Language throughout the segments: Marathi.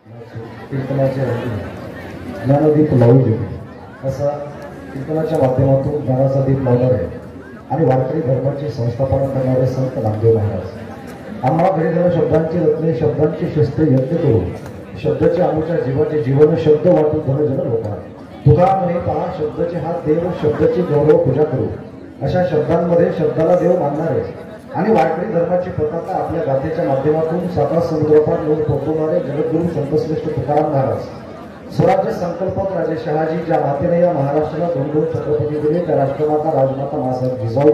कीर्तनाचे ज्ञानदीप लावू दे असा कीर्तनाच्या माध्यमातून ज्ञानाचा दीप लावणारे आणि वारकरी धर्माची संस्थापना करणारे संत नामदेव महाराज आम्हाला घरी घरी शब्दांची रत्ने शब्दांची शस्त्रे यज्ञ करू शब्दाचे आमच्या जीवाचे जीवन शब्द वाटून धनजन लोका तुका म्हणे पहा शब्दाचे हात देव शब्दाची गौरव पूजा करू अशा शब्दांमध्ये शब्दाला देव मानणारे आणि वारकरी धर्माची पताका आपल्या गाथेच्या माध्यमातून साता समुद्रपार येऊन पोहोचवणारे जगद्गुरू संतश्रेष्ठ तुकाराम महाराज स्वराज्य संकल्पक राजे शहाजी ज्या मातेने या महाराष्ट्राला दोन दोन छत्रपती दिले त्या राष्ट्रमाता राजमाता मासाहेब जिजाऊ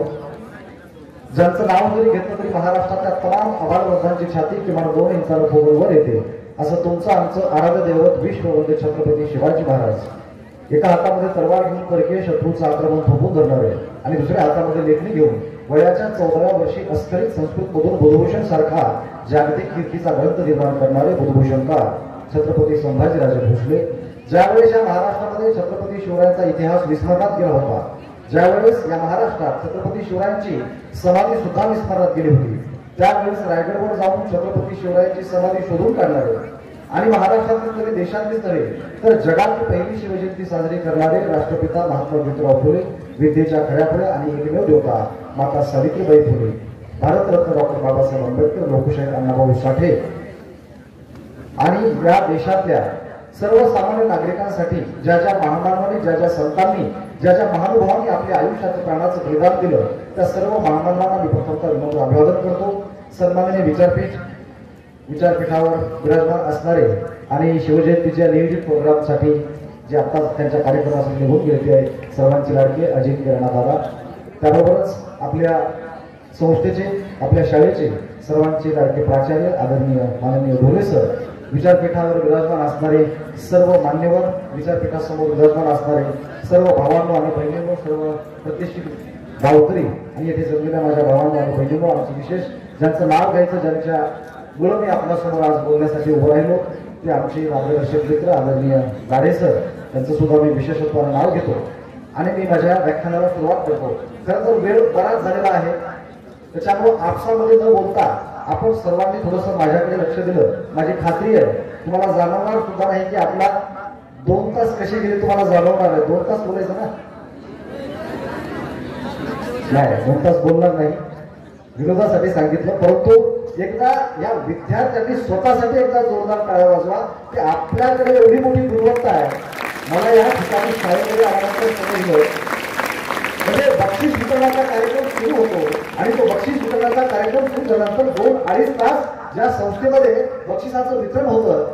ज्यांचं नाव जरी घेतलं तरी महाराष्ट्रातल्या तमाम आबालवृद्धांची छाती किमान 2 इंचाला फोगलवर येते असं तुमचं आमचं आराध्य दैवत विश्ववंद्य छत्रपती शिवाजी महाराज एका हातामध्ये तलवार घेऊन परकीय शत्रूचं आक्रमण थोपवून धरणारे आणि दुसऱ्या हातामध्ये लेखणी घेऊन वयाच्या 14व्या वर्षी अस्खलित संस्कृतमधून बुधभूषण सारखा जागतिक कीर्तीचा ग्रंथ निर्माण करणारे बुधभूषणकार छत्रपती संभाजीराजे भोसले ज्यावेळेस या महाराष्ट्रामध्ये छत्रपती शिवरायांचा इतिहास विस्मरणात गेला होता ज्यावेळेस या महाराष्ट्रात छत्रपती शिवरायांची समाधी सुद्धा विस्मरणात गेली होती त्यावेळेस रायगडवर जाऊन छत्रपती शिवरायांची समाधी शोधून काढणारे आणि महाराष्ट्रातील तरी देशातील तरी तर जगात पहिली शिवजयंती साजरी करणारे राष्ट्रपिता महात्मा ज्योतिराव फुले विद्येच्या खड्यापुढे आणि एकमेव देवता माता सावित्रीबाई फुले भारतरत्न डॉक्टर बाबासाहेब आंबेडकर लोकशाहीर अण्णाभाऊ साठे आणि या देशातल्या सर्वसामान्य नागरिकांसाठी ज्या ज्या महामानवांनी ज्या ज्या संतांनी ज्या ज्या महानुभावांनी आपल्या आयुष्याचं प्राणाचं बलिदान दिलं त्या सर्व महामानवांना मी प्रथमतः विनम्र अभिवादन करतो सन्माननीय विचारपीठावर विराजमान असणारे आणि शिवजयंतीच्या नियोजित प्रोग्रामसाठी जे आता त्यांच्या कार्यक्रमासाठी निघून गेले आहे सर्वांची लाडके अजिंक्य राणादादा त्याबरोबरच आपल्या संस्थेचे आपल्या शाळेचे सर्वांचे लाडके प्राचार्य आदरणीय माननीय ढोले सर विचारपीठावर विराजमान असणारे सर्व मान्यवर विचारपीठासमोर विराजमान असणारे सर्व भावांनो आणि बहिणींनो सर्व प्रतिष्ठित गावकरी आणि येथे जमलेल्या माझ्या भावांनो आणि बहिणींनो आमचं विशेष ज्यांचं नाव घ्यायचं ज्यांच्या मुळे मी आपल्यासमोर आज बोलण्यासाठी उभं राहिलो ते आमचे मार्गदर्शक मित्र आदरणीय गाडे सर त्यांचं सुद्धा मी विशेषत्वानं नाव घेतो आणि मी माझ्या व्याख्यानाला सुरुवात करतो खरं तर वेळ बराच झालेला आहे त्याच्यामुळे आपसामध्ये न बोलता आपण सर्वांनी थोडंसं माझ्याकडे लक्ष दिलं माझी खात्री आहे तुम्हाला जाणवणार सुद्धा नाही की आपला 2 तास कसे गेले तुम्हाला जाणवणार आहे 2 तास बोलायचं ना नाही 2 तास बोलणार नाही विनोदासाठी सांगितलं परंतु एकदा या विद्यार्थ्यांनी स्वतःसाठी एकदा जोरदार टाळ्या वाजवा की आपल्याकडे एवढी मोठी गुणवत्ता आहे मला या ठिकाणी शाळेमध्ये आल्यानंतर समजलं म्हणजे बक्षीस वितरणाचा कार्यक्रम सुरू होतो आणि तो बक्षीस वितरणाचा कार्यक्रम सुरू झाल्यानंतर 2-2.5 तास ज्या संस्थेमध्ये बक्षिसाचं वितरण होतं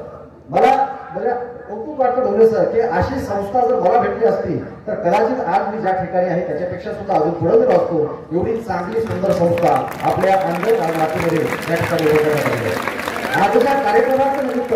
मला म्हणजे कौतुक वाटत होतं सर की अशी संस्था जर मला भेटली असती तर कदाचित आज मी ज्या ठिकाणी आहे त्याच्यापेक्षा सुद्धा अजून पुढे गेलो असतो एवढी चांगली सुंदर संस्था आपल्या अंधर नागपूरमध्ये या ठिकाणी उभं करण्यात आली आहे आजच्या कार्यक्रमाच्या निमित्त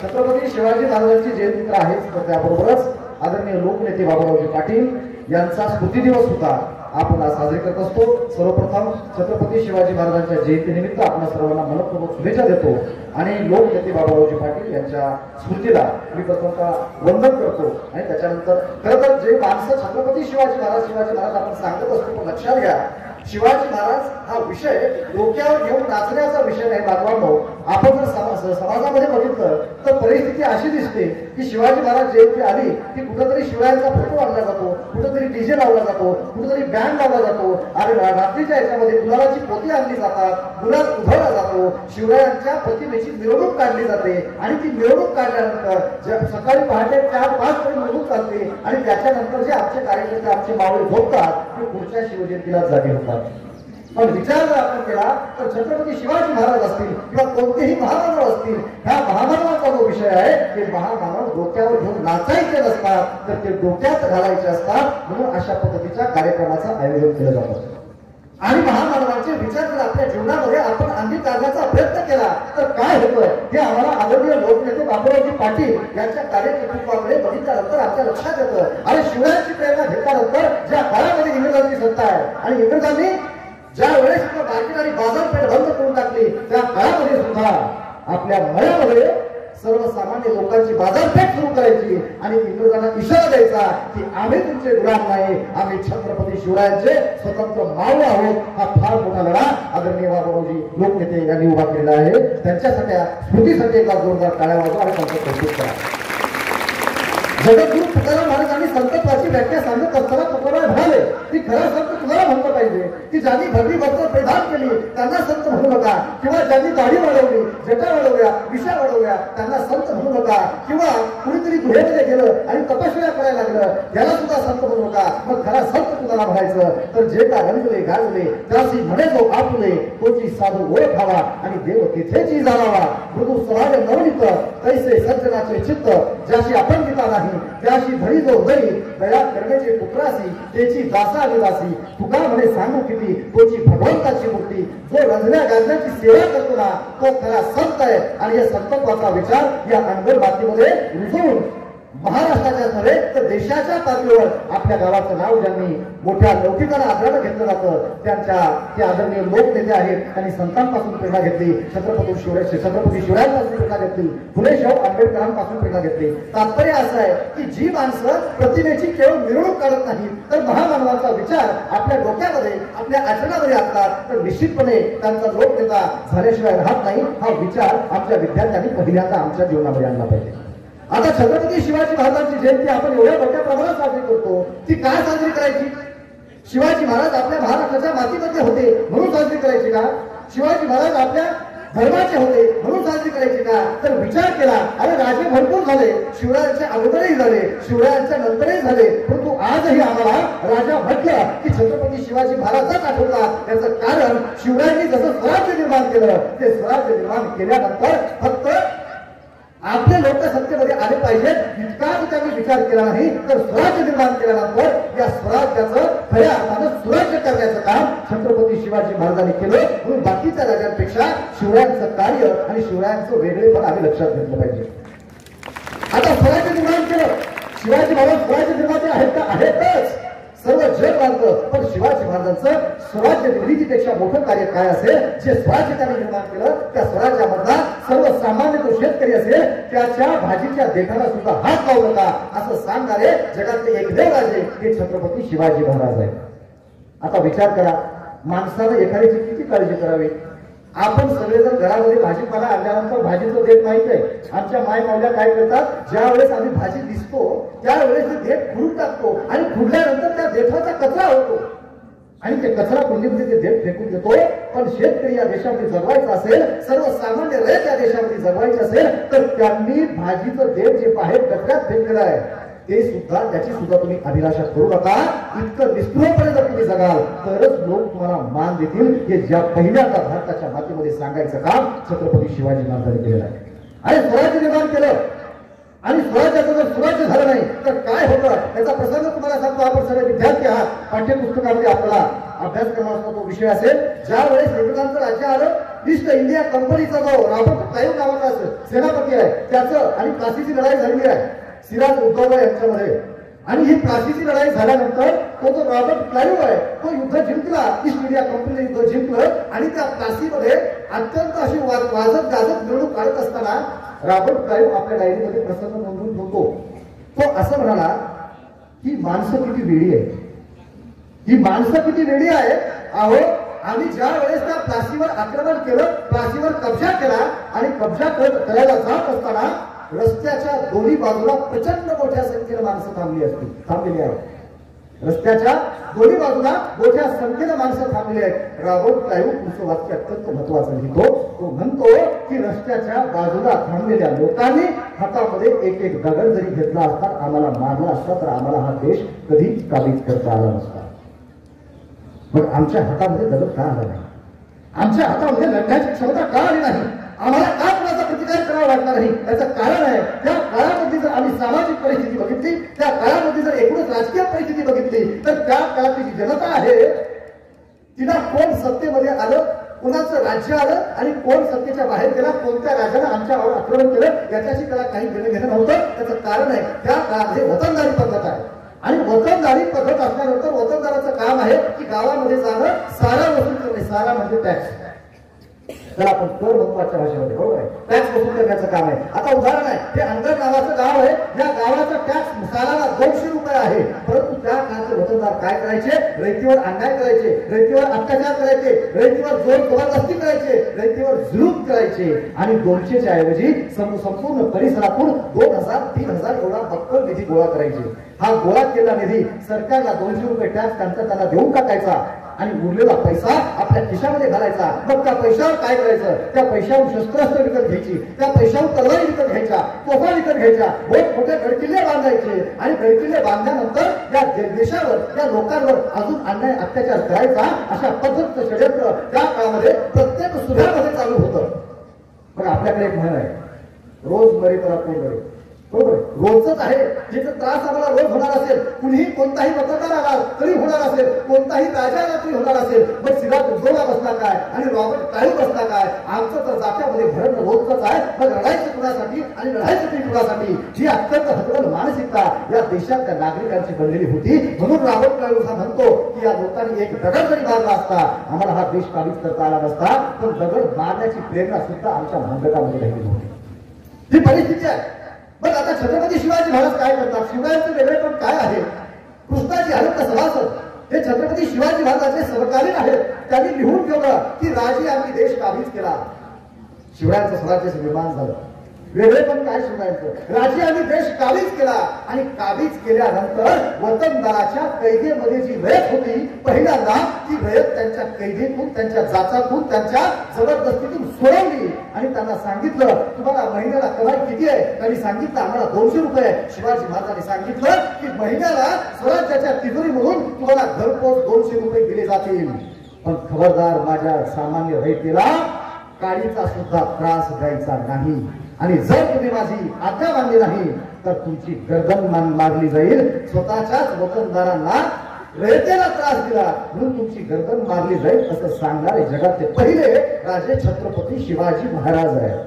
छत्रपती शिवाजी महाराजांची जयंती तर आहेच तर त्याबरोबरच आदरणीय लोकनेते बाबारावजी पाटील यांचा स्मृती दिवस सुद्धा आपण आज साजरी करत असतो सर्वप्रथम छत्रपती शिवाजी महाराजांच्या जयंतीनिमित्त आपण सर्वांना मनपूर्वक शुभेच्छा देतो आणि लोकनेते बाबारावजी पाटील यांच्या स्मृतीला मी प्रथमतः वंदन करतो आणि त्याच्यानंतर खरं तर जे माणसं छत्रपती शिवाजी महाराज आपण सांगत असतो पण लक्षात घ्या शिवाजी महाराज हा विषय डोक्यावर घेऊन नाचण्याचा विषय नाही बांधवांनो आपण जर समाजामध्ये बघितलं तर परिस्थिती अशी दिसते की शिवाजी महाराज जयंती आली की कुठेतरी शिवरायांचा फोटो आणला जातो कुठेतरी डीजे लावला जातो कुठेतरी बँड लावला जातो आणि रात्रीच्या याच्यामध्ये गुलाबाची पोती आणली जातात गुलाब उधळला जातो शिवरायांच्या प्रतिमेची मिरवणूक काढली जाते आणि ती मिरवणूक काढल्यानंतर सकाळी पहाटे 4-5 पर्यंत मिरवणूक चालते आणि त्याच्यानंतर जे आमचे कार्यकर्ते आमचे मावळे झोपतात ते पुढच्या शिवजयंतीला जागे होतात पण विचार जर आपण केला तर छत्रपती शिवाजी महाराज असतील किंवा कोणतेही महामानव असतील ह्या महामानवाचा जो विषय आहे ते महामानव डोक्यावर घेऊन नाचायचे नसतात तर ते डोक्यात घालायचे असतात म्हणून अशा पद्धतीच्या कार्यक्रमाचं आयोजन केलं जातं आणि महामानवांचे विचार जर आपल्या जीवनामध्ये आपण अंगीकारण्याचा प्रयत्न केला तर काय होतंय हे आम्हाला आदरणीय लोकनेते बाबारावजी पाटील यांच्या कार्यकर्तृत्वाकडे बघितल्यानंतर आमच्या लक्षात येतं आणि शिवरायांची प्रेरणा घेतल्यानंतर ज्या काळामध्ये इंग्रजांची सत्ता आहे आणि इंग्रजांनी ज्या वेळेस मार्केट आणि बाजारपेठ बंद करून टाकली त्या काळामध्ये सुद्धा आपल्या मनामध्ये सर्वसामान्य लोकांची बाजारपेठ सुरू करायची आणि इंग्रजांना इशारा द्यायचा की आम्ही तुमचे गुलाम नाही, आम्ही छत्रपती शिवरायांचे स्वतंत्र मावळे आहोत. हा फार मोठा लढा आदरणीय बाबाजी लोकनेते यांनी उभा केलेला आहे. त्यांच्यासाठी स्मृतीसाठी एका जोरदार टाळ्या वाजवा आणि त्यांचं कौतुक करा. जगद्गुरु तुकाराम महाराजांनी संतत्वाची व्याख्या सांगत असताना तुकाराम म्हणाले की खरा संत तुम्हाला म्हणलं पाहिजे की ज्यांनी भरली वस्त्र परिधान केली त्यांना संत म्हणू नका, किंवा ज्यांनी दाढी वाढवली, जटा वाढवल्या, विषा वाढवल्या त्यांना संत म्हणू नका, किंवा कुणीतरी गुहेमध्ये गेलं आणि तपश्चर्या करायला लागलं त्याला सुद्धा संत म्हणू नका. मग खरा संत तुम्हाला म्हणायचं तर जे का रंगले गाजले त्याशी म्हणे जो आपुले तोची साधू ओळखावा आणि देव तिथेची जाणावा. मृदू समाज नवनीत तैसे सज्जनाचे चित्त ज्याशी आपण गीता नाही त्याशी धरी जो दरी दया करण्याचे पुत्रासी त्याची दासा विदासी. तुका म्हणे सांगू किती तोची भगवंताची मूर्ती. जो रंजण्या गाजण्याची सेवा करतो ना तो खरा संत आहे. आणि या संतत्वाचा विचार या अनगर मातीमध्ये रुजवून महाराष्ट्राच्याच नव्हे तर देशाच्या पातळीवर आपल्या गावाचं नाव ज्यांनी मोठ्या लौकिकाला आदरानं घेतलं जातं त्यांच्या ते आदरणीय लोकनेते आहेत. त्यांनी संतांपासून प्रेरणा घेतली, छत्रपती शिवरायांपासून प्रेरणा घेतली, फुले शाहू आंबेडकरांपासून प्रेरणा घेतली. तात्पर्य असं आहे की जी माणसं प्रतिमेची केवळ मिरवणूक काढत नाही तर महामानवाचा विचार आपल्या डोक्यामध्ये आपल्या आचरणामध्ये असतात तर निश्चितपणे त्यांचा लोकनेता झाल्याशिवाय राहत नाही. हा विचार आमच्या विद्यार्थ्यांनी पहिल्यांदा आमच्या जीवनामध्ये आणला पाहिजे. आता छत्रपती शिवाजी महाराजांची जयंती आपण एवढ्या मोठ्या प्रमाणात साजरी करतो, ती काय साजरी करायची? शिवाजी महाराज आपल्या महाराष्ट्राच्या मातीमध्ये होते म्हणून साजरी करायची का? शिवाजी महाराज आपल्या धर्माचे होते म्हणून साजरी करायची का? तर विचार केला, अरे राजे भरपूर झाले, शिवरायांच्या अगोदरही झाले, शिवरायांच्या नंतरही झाले, परंतु आजही आम्हाला राजा म्हटलं की छत्रपती शिवाजी महाराजच आठवला. याचं कारण शिवरायांनी जसं स्वराज्य निर्माण केलं ते स्वराज्य निर्माण केल्यानंतर फक्त आपले लोक सत्तेमध्ये आले पाहिजेत इतकाच त्यांनी विचार केला नाही तर स्वराज्य निर्माण केल्यानंतर या स्वराज्याचं खऱ्या अर्थानं सुराज्य करण्याचं काम छत्रपती शिवाजी महाराजांनी केलं. म्हणून बाकीच्या राजांपेक्षा शिवरायांचं कार्य आणि शिवरायांचं वेगळेपण आम्ही लक्षात घेतलं पाहिजे. आता स्वराज्य निर्माण केलं, शिवाजी महाराज स्वराज्य निर्माते आहेत का? आहेतच, सर्व जग मानतं. पण शिवाजी महाराजांचं स्वराज्य निर्मितीपेक्षा मोठं कार्य काय असेल? जे स्वराज्य त्यांनी निर्माण केलं त्या स्वराज्यामधला सर्वसामान्य जो शेतकरी असेल त्याच्या भाजीच्या देठाला सुद्धा हात लावू नका असं सांगणारे जगातले एकमेव राजे हे छत्रपती शिवाजी महाराज आहेत. आता विचार करा, माणसानं एखाद्याची किती काळजी करावी. आपण सगळेजण घरामध्ये भाजीपाला आणल्यानंतर भाजीचं देठ माहित आहे. आमच्या माय मावल्या काय करतात, ज्या वेळेस आम्ही भाजी दिसतो त्यावेळेस ते देठ खुडून टाकतो आणि खुडल्यानंतर त्या देठाचा कचरा होतो आणि ते कचरा कुंडीमध्ये ते देठ फेकून देतो. पण शेतकरी या देशामध्ये जगवायचं असेल, सर्वसामान्य रयत या देशामध्ये जगवायचं असेल तर त्यांनी भाजीचं देठ जे बाहेर कचऱ्यात फेकलेलं आहे ते सुद्धा त्याची सुद्धा तुम्ही अभिलाषा करू नका. इतकं निष्ठुरपणे जर तुम्ही जगाल तरच लोक तुम्हाला मान देतील. हे ज्या पहिल्यांदा भारताच्या मातीमध्ये सांगायचं काम छत्रपती शिवाजी महाराजांनी केलेलं आहे. आणि स्वराज्य निर्माण केलं आणि स्वराज्याचं जर स्वराज्य झालं नाही तर काय होतं त्याचा प्रसंग तुम्हाला सांगतो. आपण सगळे विद्यार्थी आहात, पाठ्यपुस्तकामध्ये आपला अभ्यास करण्याचा तो विषय असेल. ज्या वेळेस इंग्रजांचं राज्य आलं, ईस्ट इंडिया कंपनीचा जो रॉबर्ट क्लाइव्ह नावाचा सेनापती आहे त्याचं आणि प्लासीची लढाई झालेली आहे सिराज उद्दौला यांच्यामध्ये. आणि ही प्लासीची लढाई झाल्यानंतर तो जो रॉबर्ट क्लाइव्ह आहे तो युद्ध जिंकला, ईस्ट इंडिया कंपनीने युद्ध जिंकलं आणि त्या प्लासीमध्ये अत्यंत अशी वाजत गाजत मिरवणूक काढत असताना रॉबर्ट क्लाइव्ह आपल्या डायरीमध्ये प्रसंग नोंदवून ठेवतो. तो असं म्हणाला की माणसं किती वेळी आहे, ही माणसं किती वेळी आहे. अहो आम्ही ज्या वेळेस त्या प्लासीवर आक्रमण केलं, प्लासीवर कब्जा केला आणि कब्जा करायला जात असताना रस्त्याच्या दोन्ही बाजूला प्रचंड मोठ्या संख्येने माणसं थांबलेली आहेत. रस्त्याच्या दोन्ही बाजूला मोठ्या संख्येने माणसं थांबलेली आहेत. रॉबर्ट क्लाइव्ह तुमचं वाक्य अत्यंत महत्वाचं लिहितो. तो म्हणतो की रस्त्याच्या बाजूला थांबलेल्या लोकांनी हातामध्ये एक एक दगड जरी घेतला असता, आम्हाला मारला असता तर आम्हाला हा देश कधीच काबीज करता आला नसता. मग आमच्या हातामध्ये दगड का आला नाही? आमच्या हातामध्ये लढण्याची क्षमता का आली नाही? आम्हाला का कुणाचा प्रतिकार करावा लागणार नाही? त्याचं कारण आहे त्या काळामध्ये जर आम्ही सामाजिक परिस्थिती बघितली, त्या काळामध्ये जर एकूणच राजकीय परिस्थिती बघितली तर त्या काळातली जी जनता आहे तिला कोण सत्तेमध्ये आलं, कोणाचं राज्य आलं आणि कोण सत्तेच्या बाहेर गेला, कोणत्या राजानं आमच्यावर आक्रमण केलं याच्याशी त्याला काही घेणं नव्हतं. त्याचं कारण आहे त्या काळामध्ये वतनदारी पद्धत आहे आणि वतनदारी पद्धत असल्यानंतर वतनदाराचं काम आहे की गावामध्ये जाणं, सारा वसूल करणे. सारा म्हणजे टॅक्स. त्याला आपण कर महत्वाच्या भाषेमध्ये, बरोबर आहे, टॅक्स वसूल करण्याचं काम आहे. आता उदाहरण आहे, हे अंगड नावाचं गाव आहे, या गावाचा टॅक्स सालाला 200 रुपये आहे. परंतु त्या काळाचे वतनदार काय करायचे? रयतेवर अन्याय करायचे, रयतेवर अत्याचार करायचे, रयतेवर जोर जबरदस्ती करायचे, रयतेवर जुलूम करायचे आणि 200च्या ऐवजी संपूर्ण परिसरातून 2000-3000 एवढा बक्कल निधी गोळा करायचे. हा गोळा केलेला निधी सरकारला 200 रुपये टॅक्स त्यांना देऊन टाकायचा आणि उरलेला पैसा आपल्या खिशामध्ये घालायचा. मग त्या पैशावर काय करायचं? त्या पैशावर शस्त्रास्त्र विकत घ्यायची, त्या पैशावर तलवारी विकत घ्यायच्या, तोफा विकत घ्यायच्या, मोठमोठे गडकिल्ले बांधायचे आणि गडकिल्ले बांधल्यानंतर या देशावर, त्या लोकांवर अजून अन्याय अत्याचार करायचा. अशा पद्धतीचं षडयंत्र त्या काळामध्ये प्रत्येक सुधामध्ये चालू होतं. पण आपल्याकडे एक म्हण आहे, रोज मरे तर आपण मरे, बरोबर, रोजच आहे. जिथे त्रास आम्हाला रोज होणार असेल, कुणीही कोणताही मतदार आला तरी होणार असेल, कोणताही राजा आला तरी होणार असेल, मग सिराज उद्दोला बसला काय आणि रॉबर्ट टाळू बसला काय, आमचं तर जात्यामध्ये भरणं रोजच आहे. मग लढायचं कुणासाठी आणि लढायचं कुणासाठी, ही अत्यंत हतबल मानसिकता या देशातल्या नागरिकांची बनलेली होती. म्हणून रॉबर्ट टाळू म्हणतो की या लोकांनी एक दगड जरी मारला असता आम्हाला हा देश काबीज करता आला नसता, पण दगड मारण्याची प्रेरणा सुद्धा आमच्या भांडकामध्ये राहिली होती. ही परिस्थिती आहे. पण आता छत्रपती शिवाजी महाराज काय करतात? शिवरायांचे वेगळेपण काय आहे? कृष्णाजी हरित सभासद हे छत्रपती शिवाजी महाराजांचे समकालीन आहेत. त्यांनी लिहून ठेवलं की राजे आम्ही देश काबीज केला, शिवरायांचं स्वराज्य निर्माण झालं. वेगळेपण काय शिवरायांचं? राजे आम्ही देश काबीज केला आणि काबीज केल्यानंतर वतनदाराच्या कैदेमध्ये जी रयत होती, पहिल्यांदा ती रयत त्यांच्या कैदेतून, त्यांच्या जाचातून, त्यांच्या जबरदस्तीतून सोडवली आणि त्यांना सांगितलं तुम्हाला महिन्याला कमाई किती आहे? त्यांनी सांगितलं आम्हाला 200 रुपये. शिवाजी महाराजांनी सांगितलं की महिन्याला स्वराज्याच्या तिजोरीमधून तुम्हाला घरपोच 200 रुपये दिले जातील. पण खबरदार, माझ्या सामान्य रयतेला काळीचा सुद्धा त्रास द्यायचा नाही आणि जर तुम्ही माझी आज्ञा मानली नाही तर तुमची गर्दन मारली जाईल. स्वतःच्याच वतनदारांना रयतेला त्रास दिला म्हणून तुमची गर्दन मारली जाईल असं सांगणारे जगातले पहिले राजे छत्रपती शिवाजी महाराज आहेत.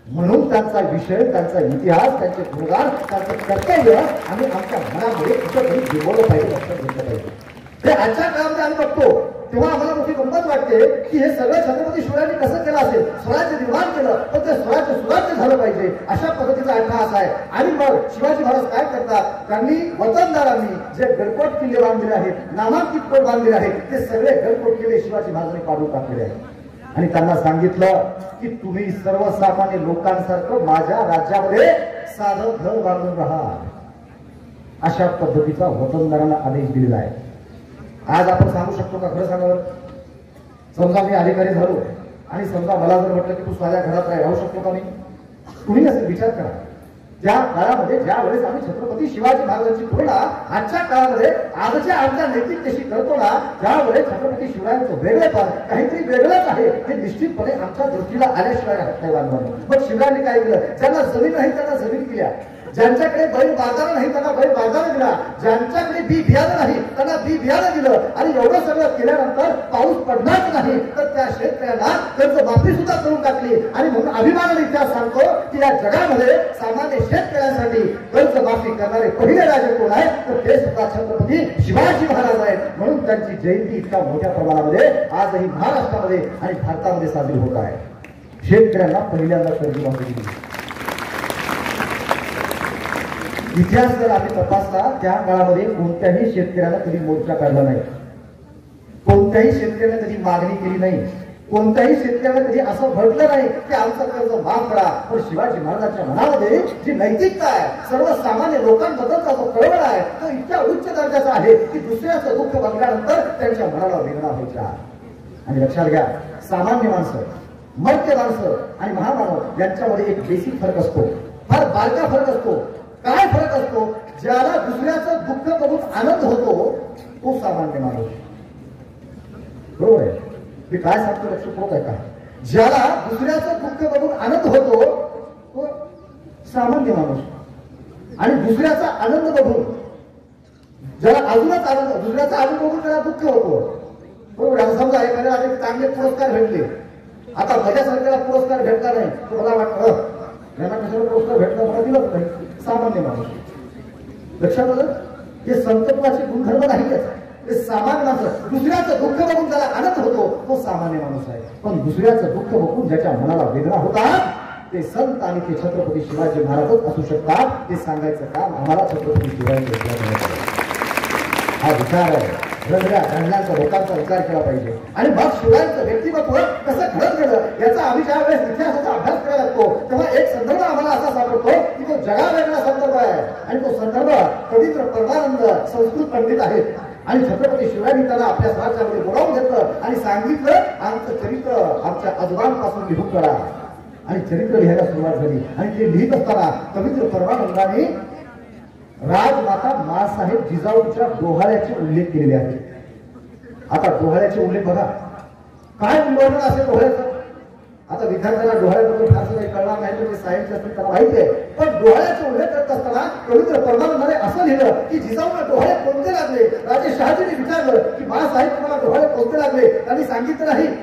म्हणून त्यांचा विषय, त्यांचा इतिहास, त्यांचे गुणगान, त्यांचं कर्तव्य आम्ही आमच्या मनामध्ये कुठेतरी जिरवलं पाहिजे, लक्षात घेतलं पाहिजे. हे आजच्या काळामध्ये आम्ही बघतो तेव्हा आम्हाला मोठी गंमत वाटते की हे सगळं छत्रपती शिवरायांनी कसं केलं असेल? स्वराज्य निर्माण केलं, पण ते स्वराज्य सुराज्य झालं पाहिजे अशा पद्धतीचा अट्टहास आहे. आणि मग शिवाजी महाराज काय करतात? त्यांनी वतनदारांनी जे गडकोट किल्ले बांधलेले आहेत, नामांकित कोट बांधलेले आहेत, ते सगळे गडकोट किल्ले शिवाजी महाराजांनी काढून टाकलेले आहेत आणि त्यांना सांगितलं की तुम्ही सर्वसामान्य लोकांसारखं माझ्या राज्यामध्ये साधं घर बांधून राहा. अशा पद्धतीचा वतनदारांना आदेश दिलेला आहे. आज आपण सांगू शकतो का? खरं सांगावं, समजा मी अधिकारी झालो आणि समजा मला जर म्हटलं की तू साध्या घरात राहू शकतो का? मी तुम्ही नसेल, विचार करा. त्या काळामध्ये ज्या वेळेस आम्ही छत्रपती शिवाजी महाराजांची तुलना आजच्या काळामध्ये आजच्या आमच्या नैतिकतेशी करतो ना, त्यावेळेस छत्रपती शिवरायांचं वेगळेपण काहीतरी वेगळंच आहे हे निश्चितपणे आमच्या दृष्टीला आल्याशिवाय राहत नाही बांधवांनो. मग शिवरायांनी काय केलं? ज्यांना जमीन नाही त्यांना जमीन दिल्या, ज्यांच्याकडे बैल बाजार नाही त्यांना बैल बाजार दिला, ज्यांच्याकडे बी बियाणं नाही त्यांना बी बियाणं दिलं. आणि एवढं सगळं केल्यानंतर पाऊस पडणारच नाही तर त्या शेतकऱ्यांना कर्ज माफी सुद्धा करून टाकली. आणि म्हणून अभिमानाने इतिहास सांगतो की या जगामध्ये सामान्य शेतकऱ्यांसाठी कर्ज माफी करणारे पहिले राजे कोण आहे तर ते सुद्धा छत्रपती शिवाजी महाराज आहेत. म्हणून त्यांची जयंती इतक्या मोठ्या प्रमाणामध्ये आजही महाराष्ट्रामध्ये आणि भारतामध्ये साजरी होत आहे. शेतकऱ्यांना पहिल्यांदा कर्ज माफी दिली. इतिहास जर आम्ही तपासला, त्या काळामध्ये कोणत्याही शेतकऱ्याला कधी मोर्चा काढला नाही, कोणत्याही शेतकऱ्याने कधी मागणी केली नाही, कोणत्याही शेतकऱ्याला कधी असं म्हटलं नाही की आमचं कर्ज माफ करा. पण शिवाजी महाराजांच्या मनामध्ये जी नैतिकता आहे, सर्वसामान्य लोकांबद्दलचा जो कळवळ आहे, तो इतक्या उच्च दर्जाचा आहे की दुसऱ्याचं दुःख बघल्यानंतर त्यांच्या मनाला वेदना व्हायच्या. आणि लक्षात घ्या, सामान्य माणसं, मर्त्य माणसं आणि महामानव यांच्यामध्ये एक बेसिक फरक असतो, फार बारका फरक असतो. काय फरक असतो? ज्याला दुसऱ्याचं दुःख बघून आनंद होतो तो सामान्य माणूस, बरोबर आहे? मी काय सांगतो लक्षपूर्वक आहे का? ज्याला दुसऱ्याचं दुःख बघून आनंद होतो तो सामान्य माणूस, आणि दुसऱ्याचा आनंद बघून ज्याला अजूनच आनंद, दुसऱ्याचा आनंद बघून त्याला दुःख होतो, बरोबर आहे? समजा एखाद्याला चांगले पुरस्कार भेटले, आता माझ्यासारख्याला पुरस्कार भेटला नाही तर मला वाटतं यांना कशाला पुरस्कार भेटला, मला दिलंच नाही. सामान्य माणूस. लक्षात आलं? हे संतत्वाचे गुणधर्म नाही आहेत. ते सामान्य माणूस. दुसऱ्याचं दुःख बघून त्याला आनंद होतो तो सामान्य माणूस आहे. पण दुसऱ्याचं दुःख बघून ज्याच्या मनाला वेदना होतात ते संत आणि ते छत्रपती शिवाजी महाराजच असू शकतात. ते सांगायचं काम आम्हाला छत्रपती शिवाजी हा विचार आहे. रंगल्या धरणांचा लोकांचा विचार केला पाहिजे. आणि मग शिवरायांचं व्यक्तिमत्व कसं घडत गेलं याचा आम्ही ज्या वेळेस इतिहासाचा अभ्यास करायला लागतो तेव्हा एक संदर्भ आम्हाला असा सापडतो की तो जगावेगळा संदर्भ आहे. आणि तो संदर्भ कवित्र परमानंद संस्कृत पंडित आहेत. आणि छत्रपती शिवाजी त्यांना आपल्या समाजामध्ये बोलावून घेतलं आणि सांगितलं आमचं चरित्र आमच्या आजोबांपासून लिहून करा. आणि चरित्र लिहायला सुरुवात झाली. आणि ते लिहित असताना कवित्र परमानंदाने राजमाता माँसाहेब जिजाऊच्या डोहाळ्याचे उल्लेख केलेले आहेत. आता डोहाळ्याचे उल्लेख बघा काय वर्णन असेल डोहाळ्याचं. आता विद्यार्थ्यांना डोहाळ्याबद्दल फारसं काही कळणार नाही म्हणजे सायन्स असतील त्याला माहिती आहे. पण डोहाळ्याचे उल्लेख करत असताना कवित्र परमानंदाने असं लिहिलं की जिजाऊला डोहाळे कोणते लागले. राजे शहाजीने विचारलं की माँसाहेब तुम्हाला डोहाळे कोणते लागले. त्यांनी सांगितलं नाही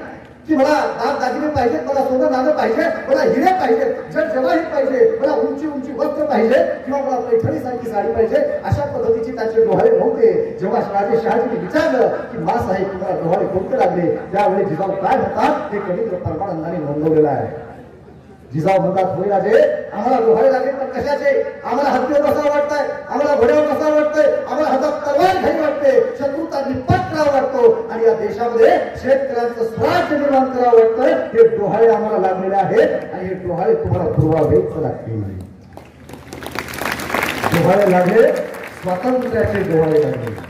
की मला दाग दागिने पाहिजे, मला सोनं नाणं पाहिजे, मला हिरे पाहिजे, जवाहीर पाहिजे, मला उंची उंची वस्त्र पाहिजे किंवा मला पैठणीसारखी साडी पाहिजे. अशा पद्धतीचे त्यांचे डोहाळे नव्हते. जेव्हा राजे शहाजीने विचारलं की माँसाहेब तुम्हाला डोहाळे कोणते लागले त्यावेळी जिजाऊ काय म्हणतात ते कवित्र परमानंदाने नोंदवलेलं आहे. जिजाऊ म्हणतात होय राजे आम्हाला डोहाळे लागले तर कशाचे. आम्हाला हत्तीवर कसा वाटतंय, आम्हाला घोड्यावर कसा वाटतंय, आम्हाला हातात तलवार घ्यावी वाटते, शत्रूचा निपात करावा वाटतो आणि या देशामध्ये शेतकऱ्यांचं स्वराज्य निर्माण करावं वाटतंय. हे डोहाळे आम्हाला लागलेले आहेत आणि हे डोहाळे तुम्हाला पूर्वावेच लागतील. डोहाळे लागले स्वातंत्र्याचे डोहाळे लागले.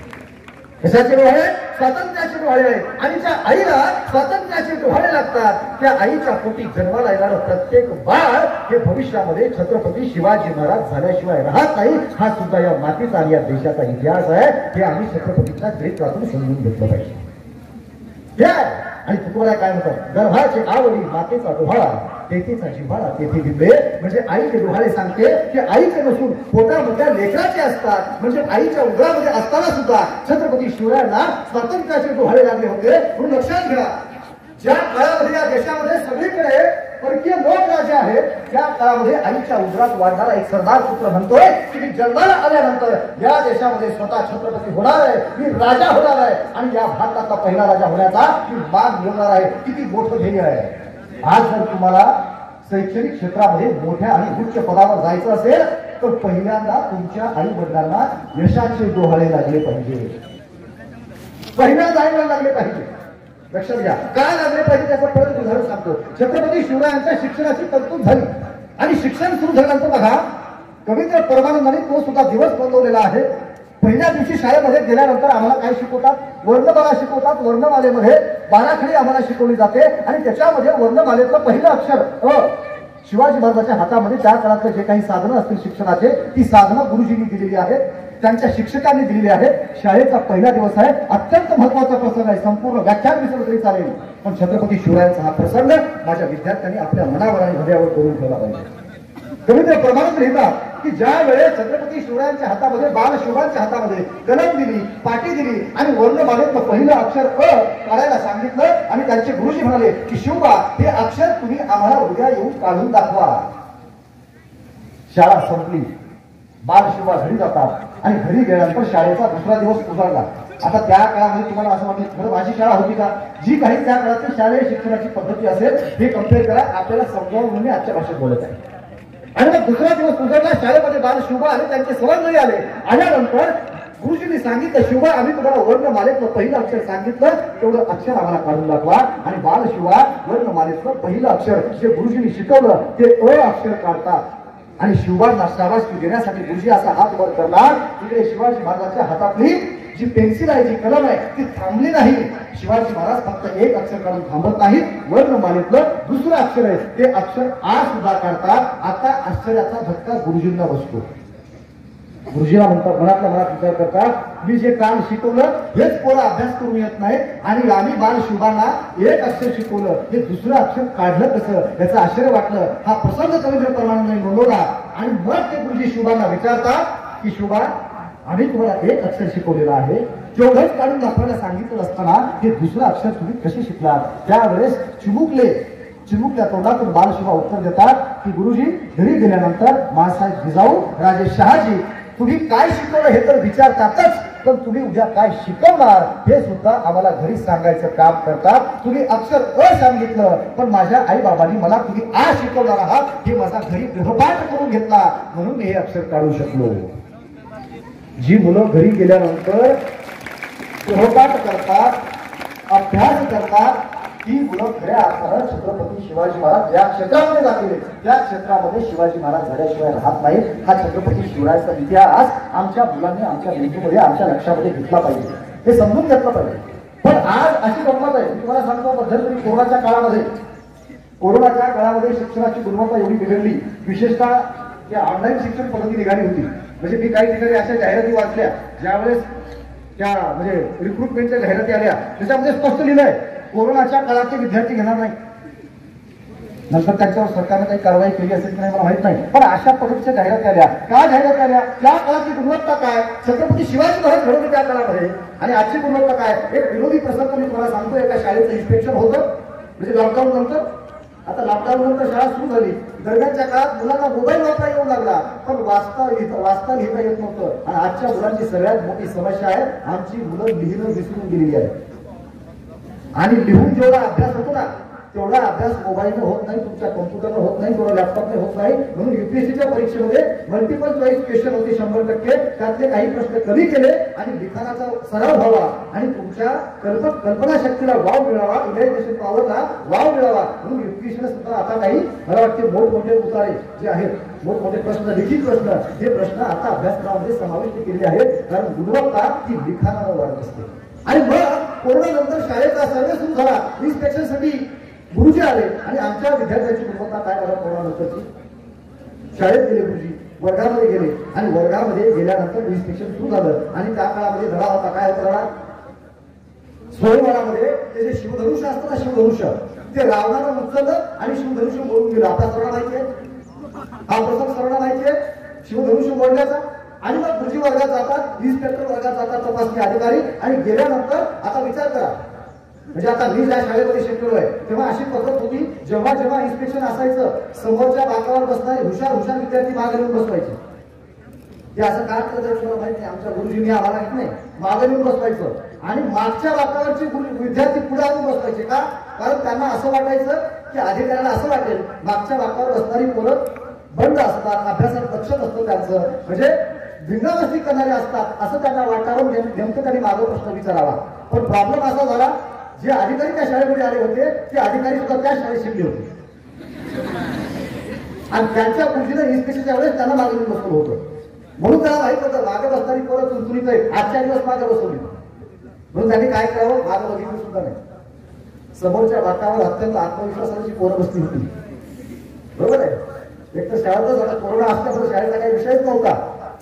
कशाचे डोहाळे. स्वातंत्र्याचे डोहाळे आहे. आणि ज्या आईला स्वातंत्र्याचे डोहाळे लागतात त्या आईच्या पोटी जन्माला येणारं प्रत्येक बाळ हे भविष्यामध्ये छत्रपती शिवाजी महाराज झाल्याशिवाय राहत नाही. हा सुद्धा या मातीचा आणि या देशाचा इतिहास आहे. हे आम्ही छत्रपतीच्या चरित्रातून समजून घेतलं पाहिजे. आणि तुम्हाला काय म्हणतात गर्भाचे आवडी मातेचा डोहाळा तेथेचा जिव्हाळा तेथे बिंबे. म्हणजे आईचे डोहाळे सांगते की आईचे नसून पोटामधल्या लेकराचे असतात. म्हणजे आईच्या उदरामध्ये असताना सुद्धा छत्रपती शिवरायांना स्वातंत्र्याचे डोहाळे लागले होते. म्हणून लक्षात घ्या ज्या काळामध्ये या देशामध्ये सगळीकडे परकीय लोक राजे आहेत त्या काळामध्ये आईच्या उदरात वाढणारा एक सरदार पुत्र म्हणतोय की मी जन्माला आल्यानंतर या देशामध्ये स्वतः छत्रपती होणार आहे, मी राजा होणार आहे आणि या भारताचा पहिला राजा होण्याचा मी मान मिळवणार आहे. किती मोठं ध्येय आहे. आज जर तुम्हाला शैक्षणिक क्षेत्रामध्ये मोठ्या आणि उच्च पदावर जायचं असेल तर पहिल्यांदा तुमच्या आई वडिलांना यशाचे डोहाळे लागले पाहिजे. पहिल्यांदा आईला लागले पाहिजे. लक्षात घ्या काय लागले पाहिजे त्याचं परत उदाहरण सांगतो. छत्रपती शिवरायांच्या शिक्षणाची तरतूद झाली आणि शिक्षण सुरू झाल्यानंतर बघा कवित्र परमानंदाने तो सुद्धा दिवस बनवलेला आहे. पहिल्या दिवशी शाळेमध्ये गेल्यानंतर आम्हाला काय शिकवतात वर्णमाला शिकवतात. वर्णमालेमध्ये बाराखडी आम्हाला शिकवली जाते आणि त्याच्यामध्ये वर्णमालेतलं पहिलं अक्षर अ. शिवाजी महाराजांच्या हातामध्ये त्या काळातले जे काही साधनं असतील शिक्षणाचे ती साधनं गुरुजींनी दिलेली आहेत, त्यांच्या शिक्षकांनी दिलेली आहेत. शाळेचा पहिला दिवस आहे. अत्यंत महत्वाचा प्रसंग आहे. संपूर्ण व्याख्यान विसरलं तरी चालेल पण छत्रपती शिवरायांचा हा प्रसंग माझ्या विद्यार्थ्यांनी आपल्या मनावर आणि हृदयावर करून ठेवला पाहिजे. कवित्र प्रमाणात लिहितात की ज्या वेळेस छत्रपती शिवरायांच्या हातामध्ये बालशिवांच्या हातामध्ये कलम दिली, पाटी दिली आणि वर्णमालेतलं पहिलं अक्षर अ काढायला सांगितलं आणि त्यांचे गुरुजी म्हणाले की शिवबा हे अक्षर तुम्ही आम्हाला उद्या येऊन काढून दाखवा. शाळा संपली. बालशिवा घरी जातात आणि घरी गेल्यानंतर शाळेचा दुसरा दिवस उजाडला. आता त्या काळामध्ये तुम्हाला असं वाटतं खरं माझी शाळा होती का. जी काही त्या काळातली शालेय शिक्षणाची पद्धती असेल हे कम्पेअर करा. आपल्याला समजावून म्हणून आजच्या भाषेत बोलत आहे. आणि मग दुसरा दिवस उजाडला. शाळेमध्ये बालशिवा आले, त्यांचे सहकारी आले. आल्यानंतर गुरुजींनी सांगितलं शिवा आम्ही तुम्हाला वर्णमालेतलं पहिलं अक्षर सांगितलं तेवढं अक्षर आम्हाला काढून दाखवा. आणि बालशिवा वर्णमालेतलं पहिलं अक्षर जे गुरुजींनी शिकवलं ते अ अक्षर काढतात. आणि शिवबांना शाबासकी देण्यासाठी गुरुजी असा हात वर करला. तिकडे शिवाजी महाराजांच्या हातातली जी पेन्सिल आहे जी कलम आहे ती थांबली नाही. शिवाजी महाराज फक्त एक अक्षर काढून थांबत नाही. वर्णमालेतलं दुसरं अक्षर आहे ते अक्षर आ सुद्धा काढतात. आता आश्चर्याचा धक्का गुरुजींना बसतो. गुरुजीला म्हणतात मनातल्या मनात विचार करतात मी जे काल शिकवलं हेच पोरं अभ्यास करून येत नाही आणि आम्ही बालशिवांना एक अक्षर शिकवलं हे दुसरं अक्षर काढलं कसं याचं आश्चर्य वाटलं. हा प्रसंग कवित्र परमानंदाने नोंदवला आणि मग ते गुरुजी शिवबांना विचारतात की शिवबा आम्ही तुम्हाला एक अक्षर शिकवलेलं आहे तेवढंच काढून दाखवायला सांगितलं असताना हे दुसरं अक्षर तुम्ही कसे शिकलात. त्यावेळेस चिमुकल्या तोंडातून बालशिवा उत्तर देतात की गुरुजी घरी गेल्यानंतर माँसाहेब जिजाऊ राजे शहाजी तुम्ही काय शिकवलं हे तर विचारतातच पण तुम्ही उद्या काय शिकवणार हे सुद्धा आम्हाला घरी सांगायचं काम करतात. तुम्ही अक्षर अ सांगितलं, पण माझ्या आई बाबांनी मला तुम्ही आ शिकवणार आहात हे माझा घरी गृहपाठ करून घेतला, म्हणून मी हे अक्षर काढू शकलो. जी मुलं घरी गेल्यानंतर गृहपाठ करतात, अभ्यास करतात, ती मुलं खऱ्या अर्थानं छत्रपती शिवाजी महाराज ज्या क्षेत्रामध्ये जातील त्या क्षेत्रामध्ये शिवाजी महाराज झाल्याशिवाय राहत नाही. हा छत्रपती शिवरायाचा इतिहास आमच्या मुलांनी आमच्या मेंदूमध्ये आमच्या लक्षामध्ये घेतला पाहिजे, हे समजून घेतलं पाहिजे. पण आज अशी गंमत आहे, तुम्हाला सांगतो, मध्यंतरी कोरोनाच्या काळामध्ये शिक्षणाची गुणवत्ता एवढी बिघडली, विशेषतः त्या ऑनलाईन शिक्षण पद्धती निघाली होती. म्हणजे मी काही ठिकाणी अशा जाहिराती वाचल्या ज्यावेळेस त्या म्हणजे रिक्रुटमेंटच्या जाहिराती आल्या, त्याच्यामध्ये स्पष्ट लिहिलंय कोरोनाच्या काळाचे विद्यार्थी घेणार नाही. नंतर त्यांच्यावर सरकारने काही कारवाई केली असेल की नाही मला माहित नाही, पण अशा पद्धतीच्या जाहिराती आल्या. का जाहिराती आल्या? त्या काळाची गुणवत्ता काय, छत्रपती शिवाजी महाराज घडवले त्या काळामध्ये, आणि आजची गुणवत्ता काय. एक विरोधी प्रसंग मी तुम्हाला सांगतो. एका शाळेचं इन्स्पेक्शन होतं, म्हणजे लॉकडाऊन नंतर. आता लॉकडाऊन नंतर शाळा सुरू झाली, दरम्यानच्या काळात मुलांना मोबाईल वापरा येऊ लागला, पण वाचता लिहिता येत नव्हतं. आणि आजच्या मुलांची सगळ्यात मोठी समस्या आहे, आमची मुलं लिहिणं विसरून गेलेली आहे. आणि लिहून जेवढा अभ्यास होतो ना तेवढा अभ्यास मोबाईलने होत नाही, तुमच्या कॉम्प्युटरने होत नाही, तेवढा लॅपटॉपने होत नाही. म्हणून युपीएससीच्या परीक्षेमध्ये मल्टिपल चॉईस क्वेश्चन होते 100%, त्यातले काही प्रश्न कमी केले आणि लिखाणाचा सराव व्हावा आणि तुमच्या कल्पनाशक्तीला वाव मिळावा, इमॅजिनेशन पॉवरला वाव मिळावा. म्हणून युपीएससीने सुद्धा आता काही मला वाटते मोठमोठे उतारे जे आहेत, मोठमोठे प्रश्न, लिखित प्रश्न, हे प्रश्न आता अभ्यासक्रमामध्ये समाविष्ट केले आहेत. कारण गुणवत्ता ही लिखाणाला वाढत असते. आणि मग कोरोना नंतर शाळेचा सर्वे सुरू झाला, इन्स्पेक्शनसाठी गुरुजी आले आणि आमच्या विद्यार्थ्यांची गुणवत्ता काय करा. कोरोना नंतरची शाळेत गेले गुरुजी, वर्गामध्ये गेले आणि वर्गामध्ये गेल्यानंतर इन्स्पेक्शन सुरू झालं. आणि त्या काळामध्ये धडा होता, काय होता धडा, स्वयंवरामध्ये ते जे शिवधनुष्य असतं ना, शिवधनुष्य ते रावणानं उचललं आणि शिवधनुष्य मोडून गेलं. आपला सर्वांना माहितीये, हा प्रसंग सर्वांना माहितीये शिवधनुष्य मोडल्याचा. आणि मग गुरुजी वर्गात जातात, इन्स्पेक्टर वर्गात जातात, तपासणी अधिकारी, आणि गेल्यानंतर आता विचार करा, म्हणजे आता मी ज्या शाळेमध्ये शिकलो आहे तेव्हा अशी पद्धत होती, जेव्हा जेव्हा इन्स्पेक्शन असायचं समोरच्या बाकावर बसणारे हुशार विद्यार्थी मागे येऊन बसवायचे. ते असं काय करत तुम्हाला माहित नाही, आमच्या गुरुजींनी आम्हाला माहित नाही, मागे येऊन बसवायचं आणि मागच्या बाकावरचे विद्यार्थी पुढे आणून बसवायचे. का? कारण त्यांना असं वाटायचं की अधिकाऱ्यांना असं वाटेल मागच्या बाकावर बसणारी पोरं बंद असतात, अभ्यासात लक्ष नसतं त्यांचं, म्हणजे भिंगामस्ती करणारे असतात असं त्यांना वाटावं, नेमकं त्यांनी मागं प्रश्न विचारावा. पण प्रॉब्लेम असा झाला, जे अधिकारी त्या शाळेमध्ये आले होते ते अधिकारी सुद्धा त्या शाळेत शिकले होते आणि त्यांच्या गुरुजीने इन्स्पेक्शनच्या वेळेस त्यांना मागे बसवलं होतं. म्हणून त्याला माहित होतं मागे बसणारी पोरं चुनचुनीत आहे, आजच्या दिवस मागे बसवली. म्हणून त्यांनी काय करावं, मागे बघितलं सुद्धा नाही. समोरच्या वातावरण अत्यंत आत्मविश्वासाची पोरं बसली होती. बरोबर आहे, एक तर शाळेतच आता कोरोना असल्यामुळे शाळेचा काही विषयच नव्हता.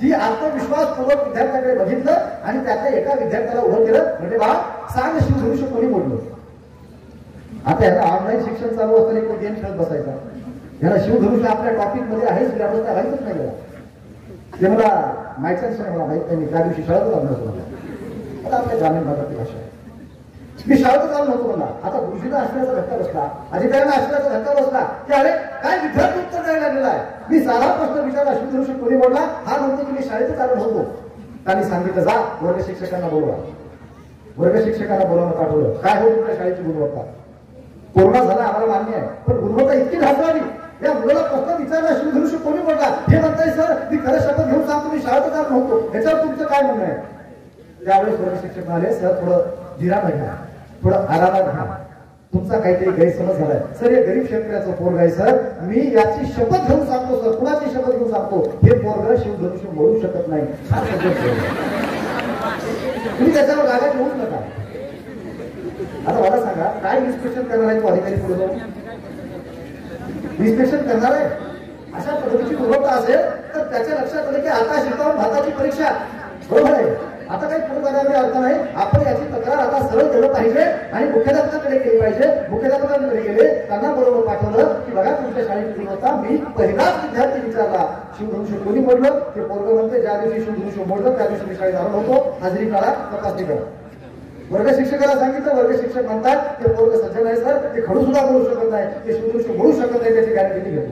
ती आत्मविश्वासपूर्वक विद्यार्थ्याकडे बघितलं आणि त्यातल्या एका विद्यार्थ्याला उभं केलं, म्हणजे बा सांग शिवधनुष्य कोणी मोडलं. आता याला ऑनलाईन शिक्षण चालू असताना एक गेम खेळत बसायचा, याला शिवधनुष्य आपल्या टॉपिक मध्ये आहे सिलेबस त्या माहितच नाही गेला. ते मला माहितीच नाही, मला माहित नाही, त्या दिवशी शाळेतच अभ्यास होता. आता आपल्या ग्रामीण भागातली भाषा आहे, मी शाळेतच आलो नव्हतो मला. आता गुरुजीला असण्याचा धक्का बसला, अधिकाऱ्यांना असण्याचा धक्का बसला की अरे काय विद्यार्थी उत्तर द्यायला लागलेला आहे. मी साधा प्रश्न विचारला, शिवधनुष्य कोणी मोडला, हा म्हणतो की मी शाळेतच आलो नव्हतो. त्यांनी सांगितलं जा वर्ग शिक्षकांना बोलवा. वर्ग शिक्षकांना बोलावून पाठवलं. काय हो तुमच्या शाळेची गुणवत्ता? कोरोना झाला आम्हाला मान्य आहे, पण गुणवत्ता इतकी ढासळली. या मुलाला प्रश्न विचारला शिवधनुष्य कोणी मोडला, हे म्हणताय सर मी खरं शपथ घेऊन सांगतो मी शाळेतच आलो नव्हतो. याच्यावर तुमचं काय म्हणणं आहे? त्यावेळेस वर्ग शिक्षक म्हणाले सर थोडं धीराने घ्या, थोडं आरामात घ्या, तुमचा काहीतरी गैरसमज झालाय. सर हे गरीब शेतकऱ्याचं पोरग आहे सर, मी याची शपथ घेऊन सांगतो सर, कुणाची शपथ घेऊन सांगतो, हे पोरग शिवधनुष्य मोडू शकत नाही. तुम्ही त्याच्यावर रागा घेऊच नका. आता मला सांगा काय इन्स्पेक्शन करणार आहे तो अधिकारी पुढे जाऊन? इन्स्पेक्शन करणार आहे अशा पद्धतीची गुणवत्ता असेल तर त्याच्या लक्षात आलं की आता शिकावून भाताची परीक्षा. बरोबर आहे, आता काही पुढे जाण्यामध्ये अर्थ नाही. आपण याची तक्रार आता सरळ केलं पाहिजे आणि मुख्याध्यापकाकडे केली पाहिजे. मुख्याध्यापकांकडे गेले, त्यांना बरोबर पाठवलं की बघा तुमच्या शाळेची गुणवत्ता. मी पहिलाच विद्यार्थी विचारला शिवधनुष्य कोणी मोडलं, ते पोरग म्हणते ज्या दिवशी शिवधनुष्य मोडलं त्या दिवशी मी शाळेत आलो नव्हतो, हाजरी काढा, तपासणी करा. वर्ग शिक्षकाला सांगितलं, वर्ग शिक्षक म्हणतात ते पोरग सज्जन आहे सर, ते खडू सुद्धा बोलू शकत नाही, ते शिवधनुष्य बोलू शकत नाही, त्याची गॅरंटी मी घेतो.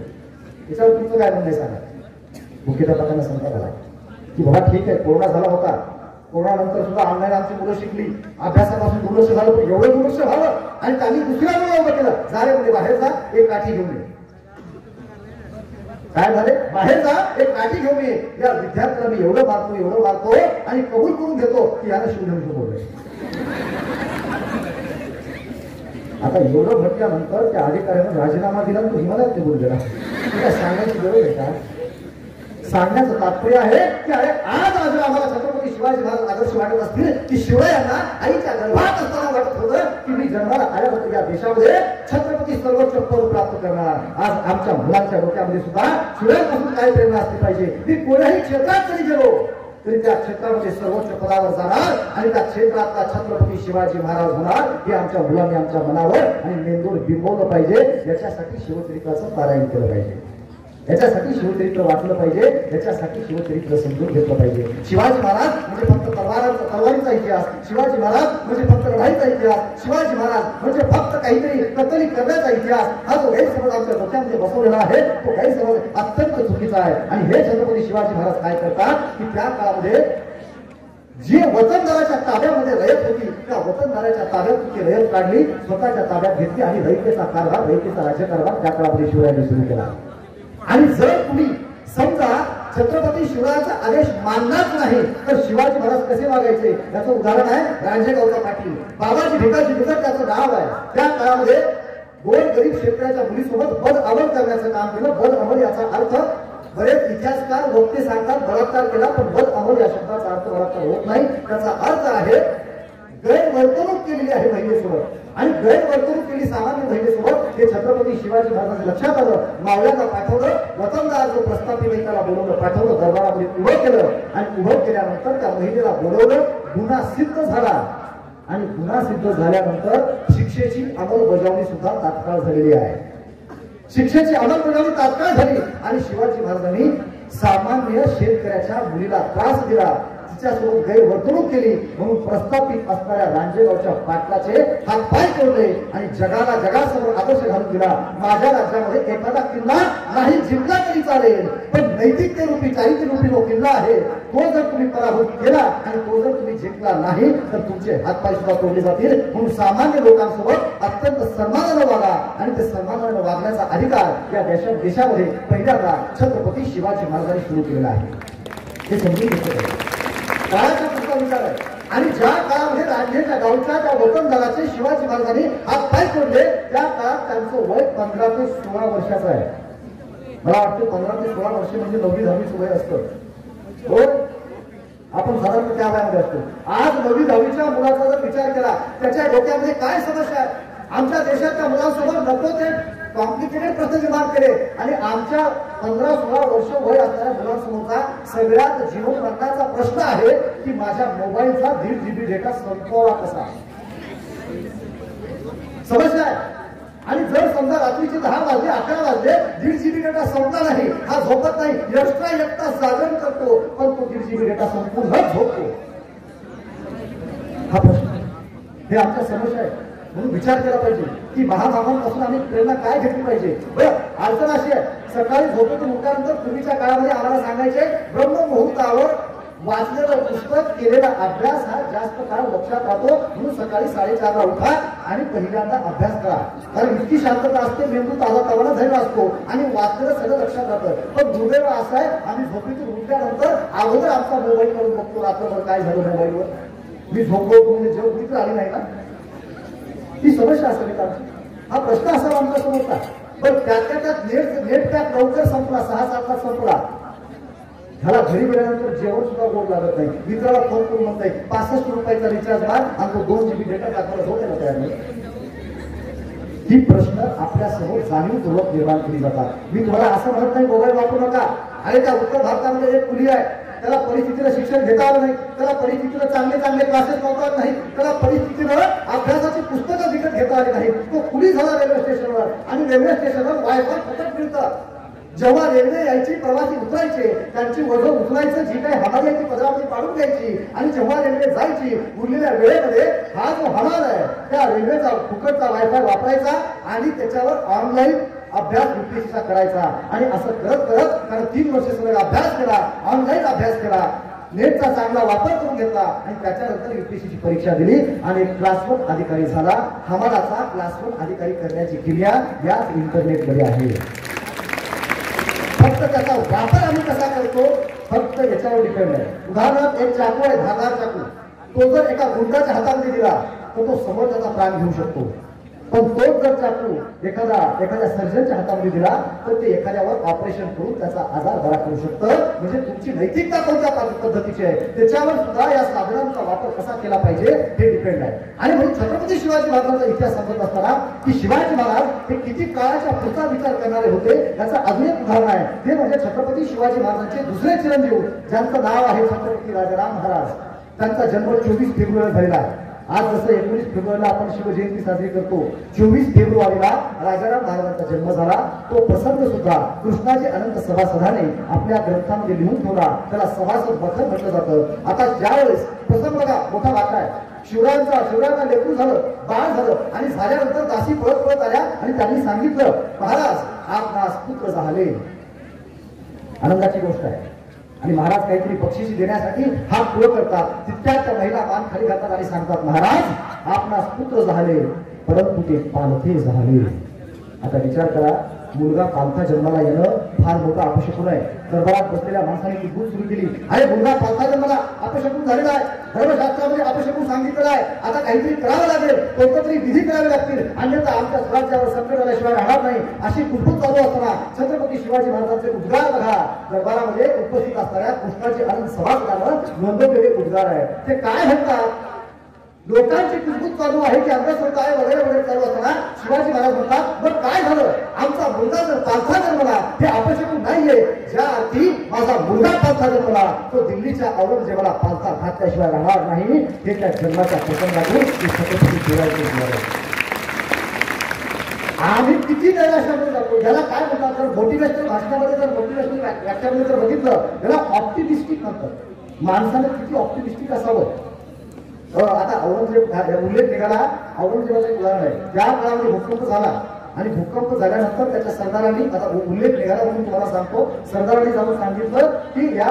याच्यावर तुमचं काय म्हणणं सांगा. मुख्याध्यापकांना सांगता आला की बाबा ठीक आहे कोरोना झाला होता, कोरोनानंतर सुद्धा ऑनलाईन आमची मुलं शिकली, अभ्यासापासून दुर्लक्ष झालं, पण एवढं दुर्लक्ष व्हावं आणि त्यांनी दुसऱ्या मुलं उभं केलं, जा रे म्हणजे बाहेर जा, एक काठी घेऊन ये. काय झाले, बाहेर जा, एक काठी घेऊन ये. या विद्यार्थ्याला मी एवढं मारतो आणि कबूल करून घेतो की यानं शिवधनुष्य बोलले. आता एवढं म्हटल्यानंतर त्या अधिकाऱ्यानं राजीनामा दिला, तो हिमालयात निघून गेला. तुला सांगायची गरज आहे का? सांगण्याचं तात्पर्य आहे की अरे आज आम्हाला छत्रपती शिवाजी महाराज आदर्श वाटत असतील की शिवरायांना आईच्या गर्भात असताना वाटत होतं की मी जन्माला आल्यानंतर या देशामध्ये छत्रपती सर्वोच्च पद प्राप्त करणार. आज आमच्या मुलांच्या डोक्यामध्ये सुद्धा शिवरायांपासून काय प्रेरणा असली पाहिजे. मी कोणत्याही क्षेत्रात जरी गेलो तरी त्या क्षेत्रामध्ये सर्वोच्च पदावर जाणार आणि त्या क्षेत्रातला छत्रपती शिवाजी महाराज होणार हे आमच्या मुलांनी आमच्या मनावर आणि मेंदूर बिंबवलं पाहिजे. याच्यासाठी शिवचरित्राचं पारायण केलं पाहिजे, याच्यासाठी शिवचरित्र वाचलं पाहिजे, याच्यासाठी शिवचरित्र समजून घेतलं पाहिजे. शिवाजी महाराज म्हणजे फक्त तलवारीचा इतिहास, शिवाजी महाराज म्हणजे फक्त लढाईचा इतिहास, शिवाजी महाराज म्हणजे फक्त काहीतरी कत्तली करण्याचा इतिहास, हा जो गैरसमज आमच्या डोक्यामध्ये बसवलेला आहे तो गैरसमज अत्यंत चुकीचा आहे. आणि हे छत्रपती शिवाजी महाराज काय करतात की त्या काळामध्ये जी वतनदाराच्या ताब्यामध्ये रयत होती त्या वतनदाराच्या ताब्यात ती रयत काढली, स्वतःच्या ताब्यात घेतली आणि रयतेचा कारभार, रयतेचा राज्यकारभार त्या काळामध्ये शिवरायांनी सुरू केला. आणि जर तुम्ही समजा छत्रपती शिवरायांचा आदेश मानलाच नाही तर शिवाजी महाराज कसे वागायचे याचं उदाहरण आहे रांजेगावचा पाटील बाबाजी भिकाजी बिगर त्याचं नाव आहे. त्या काळामध्ये दोन गरीब शेतकऱ्याच्या मुलीसोबत बद अमल करण्याचं काम केलं. बद अमल याचा अर्थ बरेच इतिहासकार वक्ते सांगतात बलात्कार केला, पण बद अमल या शब्दाचा अर्थ बलात्कार होत नाही. त्याचा अर्थ आहे गैरवर्तणूक केलेली आहे महिलेसोबत आणि गैरवर्तणूक केली सामान्य महिलेसोबत. हे छत्रपती शिवाजी महाराजांच्या लक्षात आलं. मावळ्यांना पाठवलं, वतनदार जो प्रस्थापित त्याला बोलवलं, पाठवलं, दरबारामध्ये उभं केलं आणि उभं केल्यानंतर त्या महिलेला बोलवलं. गुन्हा सिद्ध झाला आणि गुन्हा सिद्ध झाल्यानंतर शिक्षेची अंमलबजावणी सुद्धा तात्काळ झालेली आहे. शिक्षेची अंमलबजावणी तात्काळ झाली आणि शिवाजी महाराजांनी सामान्य शेतकऱ्याच्या मुलीला त्रास दिला, तिच्यासोबत गैरवर्तणूक केली म्हणून प्रस्थापित असणाऱ्या रांजेगावच्या पाटलाचे हात पाय तोडले आणि जगासमोर आदर्श घालून दिला. माझ्या राज्यामध्ये एखादा किल्ला नाही जिंकला तरी चालेल, पण नैतिकतेरूपी चारित्र्यरूपी जो किल्ला आहे तो जर तुम्ही पराभूत केला आणि तो जर तुम्ही जिंकला नाही तर तुमचे हातपाय सुद्धा तोडले जातील. म्हणून सामान्य लोकांसोबत अत्यंत सन्मानानं वागा आणि ते सन्मानानं वागण्याचा अधिकार या देशामध्ये पहिल्यांदा छत्रपती शिवाजी महाराजांनी सुरू केलेला आहे. हे समजून घेतलं काळाचा पुढचा विचार आहे. आणि ज्या काळामध्ये रांजेच्या गावच्या त्या वतनदाराचे शिवाजी महाराजांनी हात पाय तोडले त्या काळात त्यांचं वय 15 ते 16 वर्षाचं आहे. मला वाटतं 15 ते 16 वर्ष म्हणजे 9वी 10वीचं वय असतं. हो, आपण साधारण त्या वयामध्ये असतो. आज 9वी 10वीच्या मुलाचा जर विचार केला त्याच्या डोक्यामध्ये काय समस्या आहे. आमच्या देशाच्या मुलांसोबत नको ते कॉम्प्लिकेटेड प्रश्न निर्माण केले आणि आमच्या 15-16 वर्ष वय असणाऱ्या मुलांसमोरचा सगळ्यात जीवन मरणाचा प्रश्न आहे की माझ्या मोबाईलचा 1.5 GB डेटा संपवावा कसा. समस्या आहे. आणि जर समजा रात्रीचे 10 वाजले 11 वाजले 1.5 GB डेटा संपला नाही, हा झोपत नाही, एक्स्ट्रा 1 तास जागरण करतो, पण तो 1.5 GB डेटा संपून झोपतो. हा प्रश्न हे आमच्या समस्या आहे. म्हणून विचार केला पाहिजे की महामामांपासून आम्ही प्रेरणा काय घेतली पाहिजे. बरं, अडचण अशी आहे सकाळी झोपेतून उठल्यानंतर पूर्वीच्या काळामध्ये आम्हाला सांगायचे ब्रह्ममुहूर्तावर वाचलेलं पुस्तक केलेला अभ्यास हा जास्त काळ लक्षात राहतो, म्हणून सकाळी 4:30ला उठा आणि पहिल्यांदा अभ्यास करा. कारण इतकी शांतता असते, मेंदू ताजा तवाना झालेला असतो आणि वाचलेलं सगळं लक्षात राहतं. पण दुर्दैव असं आहे आम्ही झोपेतून उठल्यानंतर अगोदर आमचा मोबाईल काढून बघतो रात्रभर काय झालं मोबाईलवर. मी झोपलो म्हणजे जेव्हा उठीच आली नाही ना, ही समस्या असावी का. हा प्रश्न असावा आमच्या समोरचा. पण त्यात नेट पॅक लवकर संपला, 6-7 तास संपला. ह्याला घरी गेल्यानंतर जेवण सुद्धा गोड लागत नाही. मित्राला फोन करून म्हणताय 65 रुपयाचा रिचार्ज मार आणि तो 2 GB डेटा टाकायला झोपायला तयार नाही. ही प्रश्न आपल्या समोर जाणीवपूर्वक निर्माण केली जातात. मी तुम्हाला असं म्हणत नाही मोबाईल वापरू नका. अरे त्या उत्तर भारतामध्ये एक मुली आहे, त्याला परिस्थितीला शिक्षण घेता आलं नाही, त्याला परिस्थितीला चांगले क्लासेस लावता नाही, त्याला परिस्थितीनं अभ्यासाची पुस्तकं विकत घेता आली नाही. तो कुणी झाला रेल्वे स्टेशनवर आणि रेल्वे स्टेशनवर वायफाय फुकट मिळतं. जेव्हा रेल्वे यायची प्रवासी उतरायचे, त्यांची वजन उचलायचं, जी काही हमाल आहे ती पदरामध्ये पाडून घ्यायची आणि जेव्हा रेल्वे जायची उरलेल्या वेळेमध्ये हा जो हमाल आहे त्या रेल्वेचा फुकटचा वायफाय वापरायचा आणि त्याच्यावर ऑनलाईन अभ्यास UPSCचा करायचा. आणि असं करत करत कारण 3 वर्ष सगळं अभ्यास केला, ऑनलाईन अभ्यास केला. नेटचा चांगला वापर करून घेतला आणि त्याच्यानंतर युपीएससीची परीक्षा दिली आणि क्लास 1 अधिकारी झाला. हमालाचा क्लास 1 अधिकारी करण्याची क्रिया याच इंटरनेटमध्ये आहे. फक्त त्याचा वापर आम्ही कसा करतो फक्त याच्यावर डिपेंड आहे. उदाहरणार्थ एक चाकू आहे, धारदार चाकू. तो जर एका गुंडाच्या हातामध्ये दिला तर तो समोर त्याचा प्राण घेऊ शकतो. पण तोच जर चाकू एखाद्या सर्जनच्या हातामध्ये दिला तर ते एखाद्यावर ऑपरेशन करून त्याचा आजार बरा करू शकतं. म्हणजे तुमची नैतिकता कोणत्या पद्धतीची आहे त्याच्यावर सुद्धा या साधनांचा वापर कसा केला पाहिजे हे डिपेंड आहे. आणि म्हणून छत्रपती शिवाजी महाराजांचा इतिहास सांगत असताना की शिवाजी महाराज हे किती काळाच्या पुढचा विचार करणारे होते याचा अजून एक उदाहरण आहे. ते म्हणजे छत्रपती शिवाजी महाराजांचे दुसरे चिरंजीव ज्यांचं नाव आहे छत्रपती राजाराम महाराज. त्यांचा जन्म 24 फेब्रुवारी झालेला आहे. आज जसं 19 फेब्रुवारीला आपण शिवजयंती साजरी करतो 24 फेब्रुवारीला राजाराम महाराजांचा जन्म झाला. तो प्रसंग सुद्धा कृष्णाजी अनंत सभासदाने आपल्या ग्रंथामध्ये लिहून ठेवला. त्याला सभासद बखर म्हटलं जातं. आता ज्यावेळेस प्रसंग बघा मोठा वाटा आहे. शिवरायांना लेकरू झालं, बाळ झालं आणि झाल्यानंतर दासी पळत आल्या आणि त्यांनी सांगितलं महाराज आपणास पुत्र झाले. आनंदाची गोष्ट आहे. आणि महाराज काहीतरी बक्षिशी देण्यासाठी हात पुढे करतात. तितक्यात त्या महिला मान खाली घालतात आणि सांगतात महाराज आपणास पुत्र झाले परंतु ते पालथे झाले. आता विचार करा मुलगा पालथा जन्माला येणं फार मोठा अपशकुन आहे. दरबारात बसलेल्या माणसाने ती गुण सुरू केली. अरे मुलगा पालथा जन्माला अपशकुन झालेला आहे. धर्मशास्त्रामध्ये अपशकुन सांगितलेलं आहे. आता काहीतरी करावं लागेल, कोणत्या तरी विधी करावे लागतील, अन्यथा आमच्या स्वराज्यावर संकट आल्याशिवाय राहणार नाही. अशी कुटकुट चालू असताना छत्रपती शिवाजी महाराजांचे उद्गार बघा. दरबारामध्ये उपस्थित असणाऱ्या कृष्णाजी अनंत सभासदांवर नोंदवलेले उद्गार आहे. ते काय म्हणतात? लोकांची कुटकुट चालू आहे की अंधश्रद्धा आहे वगैरे वगैरे चालू असताना शिवाजी महाराज म्हणतात बरं काय झालं आमचा मुलगा जर पालथा जन्मला हे अपशकुन नाहीये. ज्या अर्थी माझा मुलगा पालथा जन्मला तो दिल्लीच्या औरंगजेबाला पालथा घातल्याशिवाय राहणार नाही हे त्या जन्माच्या प्रसंगातून छत्रपती शिवाजी महाराज. आम्ही किती नैराश्यामध्ये जातो. ज्याला काय म्हणतात जर मोटिवेशनल भाषणामध्ये जर मोटिवेशनल व्याख्यामध्ये जर बघितलं त्याला ऑप्टिमिस्टिक म्हणतात. माणसाने किती ऑप्टिमिस्टिक असावं. आता औरंगजेब उल्लेख निघाला. औरंगजेबाचं एक उदाहरण आहे. ज्या काळामध्ये भूकंप झाला आणि भूकंप झाल्यानंतर त्याच्या सरदारांनी आता उल्लेख निघाला म्हणून तुम्हाला सांगतो. सरदारांनी जाऊन सांगितलं की या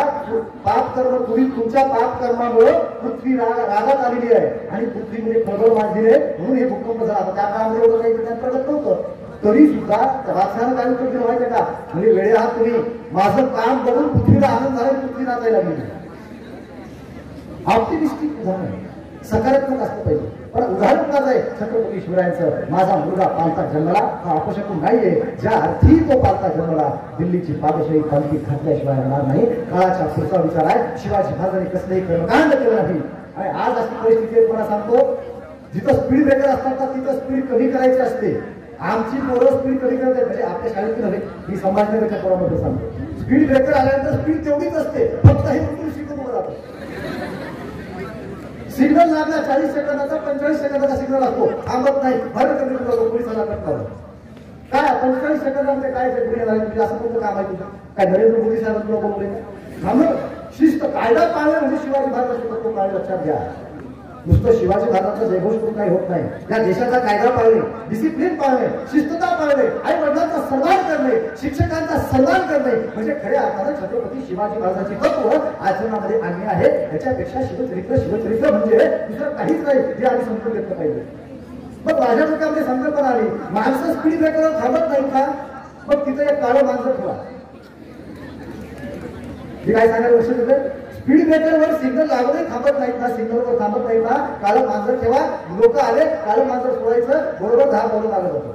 पाप कर्म तुमच्या पाप कर्मामुळे पृथ्वी रागात आलेली आहे आणि पृथ्वीमध्ये खळबळ माजली आहे म्हणून हे भूकंप झाला. त्या काळामध्ये एवढं काही त्यात प्रगत नव्हतं. तरी सुद्धा वाचनानं काय उत्तर दिलं माहिती का? म्हणजे वेळे आहात तुम्ही. माझं काम बघून पृथ्वीला आनंद झाला पृथ्वी नाचायला लागली. ऑप्टिमिस्टिक उदाहरण सकारात्मक असलं पाहिजे. पण उदाहरण काय आहे छत्रपती शिवरायांचं माझा मुलगा पालथा जन्मला हा अपशकुन नाहीये. ज्या अर्थी तो पालथा जन्मला दिल्लीची पादशाही पालखी घातल्याशिवाय राहणार नाही. काळाचा पुढचा विचार आहे. शिवाजी महाराजांनी कसलेही कर्मकांड केलं नाही. आणि आज अशी परिस्थिती मला सांगतो जिथं स्पीड ब्रेकर असतात ना तिथं स्पीड कमी करायची असते. आमची पोरं स्पीड कमी करते म्हणजे आपल्या शाळेत नव्हे मी संभाजीनगरच्या पोरामध्ये सांगतो. स्पीड ब्रेकर आल्यानंतर स्पीड तेवढीच असते फक्त हे कुठून शिकून जातो. सिग्नल लागला 40 सेकंदाचा 45 सेकंदाचा सिग्नल असतो. थांबत नाही. भरत पोलिसांना करतात काय 45 सेकंदामध्ये काय गुन्हे झाले म्हणजे असं कोणतं काम आहे तुझं? काय नरेंद्र मोदी साहेब तुला बोलले थांबलं. शिस्त कायदा पाळणे म्हणजे शिवाजी महाराजांचा तो काळ लक्षात घ्या. नुसतं शिवाजी महाराजांचा जयघोष करून काही होत नाही. या देशाचा कायदा पाळणे, डिसिप्लिन पाळणे, शिस्तता पाळणे, आई वडिलांचा सन्मान करणे, शिक्षकांचा सन्मान करणे म्हणजे खऱ्या अर्थाने छत्रपती शिवाजी महाराजांची तत्व आचरणामध्ये आणणे आहे. याच्यापेक्षा शिवचरित्र म्हणजे दुसरं काहीच नाही जे आम्ही समजून घेतलं पाहिजे. मग माझ्या डोक्यामध्ये संकल्पना आली माणसं स्पीड ब्रेकरवर थांबत नाही का? मग तिथं एक काळं माणसं ठेवा. हे काय सांगायला लक्ष देते? स्पीड ब्रेकरवर सिग्नल लागूनही थांबत नाहीत ना, सिग्नलवर थांबत नाहीत ना, काळं मांजर ठेवा. लोक आले काळं मांजर सोडायचं बरोबर 10 पावलं लागत होतं.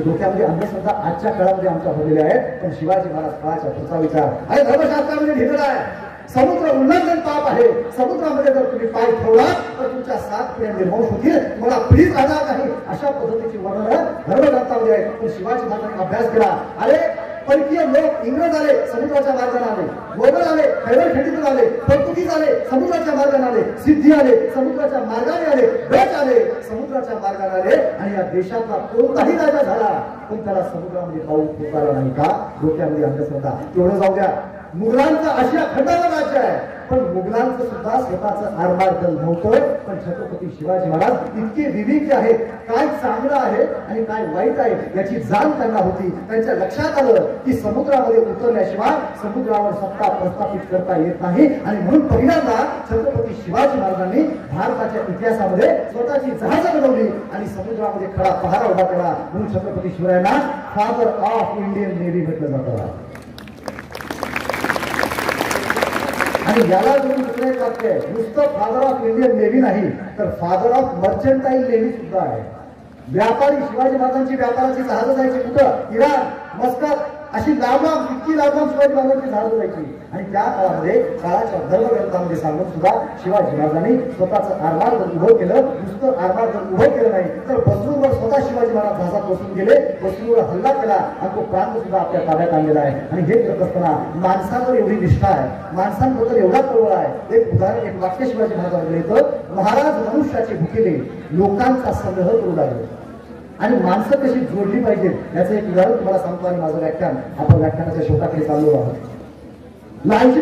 डोक्यामध्ये अंधश्रद्धा आजच्या काळामध्ये आमच्या होलेल्या आहेत. पण शिवाजी महाराज काळाच्या पुढचा विचार आणि धर्मशास्त्रामध्ये लिहिलेला आहे समुद्र उल्लंघन पाप आहे. समुद्रामध्ये जर तुम्ही पाय ठेवला तर तुमच्या 7 पिढ्या निर्वंश होतील. मला पिढीच राहणार नाही अशा पद्धतीची वर्णन धर्मग्रंथामध्ये आहे. पण शिवाजी महाराजांनी अभ्यास केला. अरे परकीय लोक इंग्रज आले समुद्राच्या मार्गाने आले, मोगल आले खैबर खंडीतून आले, पोर्तुगीज आले समुद्राच्या मार्गाने आले, सिद्धी आले समुद्राच्या मार्गाने आले, डच आले समुद्राच्या मार्गाने आले आणि या देशाचा कोणताही राजा झाला पण त्याला समुद्रामध्ये पाऊस पोचायला नाही का? डोक्यामध्ये अंधश्रद्धा. एवढं जाऊ द्या. मुघलांचं आशिया खंडावर राज्य आहे, पण मुघलांचं सुद्धा स्वतःचं आरमार दल नव्हतं. पण छत्रपती शिवाजी महाराज इतके विवेकी आहेत, काय चांगलं आहे आणि काय वाईट आहे याची जाण त्यांना होती. त्यांच्या लक्षात आलं की समुद्रामध्ये उतरल्याशिवाय समुद्रावर सत्ता प्रस्थापित करता येत नाही, आणि म्हणून पहिल्यांदा छत्रपती शिवाजी महाराजांनी भारताच्या इतिहासामध्ये स्वतःची जहाजं बनवली आणि समुद्रामध्ये खडा पहारा उभा केला. म्हणून छत्रपती शिवरायांना फादर ऑफ इंडियन नेव्ही म्हटलं जातं. आणि याला जोडून दुसरं एक वाक्य आहे, नुसतं फादर ऑफ इंडियन नेव्ही नाही तर फादर ऑफ मर्चंटाईल नेव्ही सुद्धा आहे. व्यापारी शिवाजी महाराजांची व्यापाराची जहाजं जायची कुठं? इराण, मस्कत, अशी लांब इतकी लांब शिवाजी महाराजांची जहाजं जायची. आणि त्या काळामध्ये काळाच्या धर्मग्रंथामध्ये सांगून सुद्धा शिवाजी महाराजांनी स्वतःचं आरमार दल उभं केलं. नुसतं आरमार दल उभं केलं नाही तर बसरूरवर स्वतः शिवाजी महाराज जहाजात बसून गेले, बसरूरवर हल्ला केला आणि तो प्रांत सुद्धा आपल्या ताब्यात आणलेला आहे. आणि हे करत असताना माणसांवर एवढी निष्ठा आहे, माणसांबद्दल एवढा कळवळ आहे. एक उदाहरण, एक वाक्य शिवाजी महाराजांकडे येतं, महाराज मनुष्याचे भुकेले लोकांचा संग्रह करू लागले. आणि माणसं कशी जोडली पाहिजेत याचं एक उदाहरण तुम्हाला सांगतो. आणि माझं व्याख्यान आपण व्याख्यानाच्या शेवटाकडे चाललो आहोत. लालजी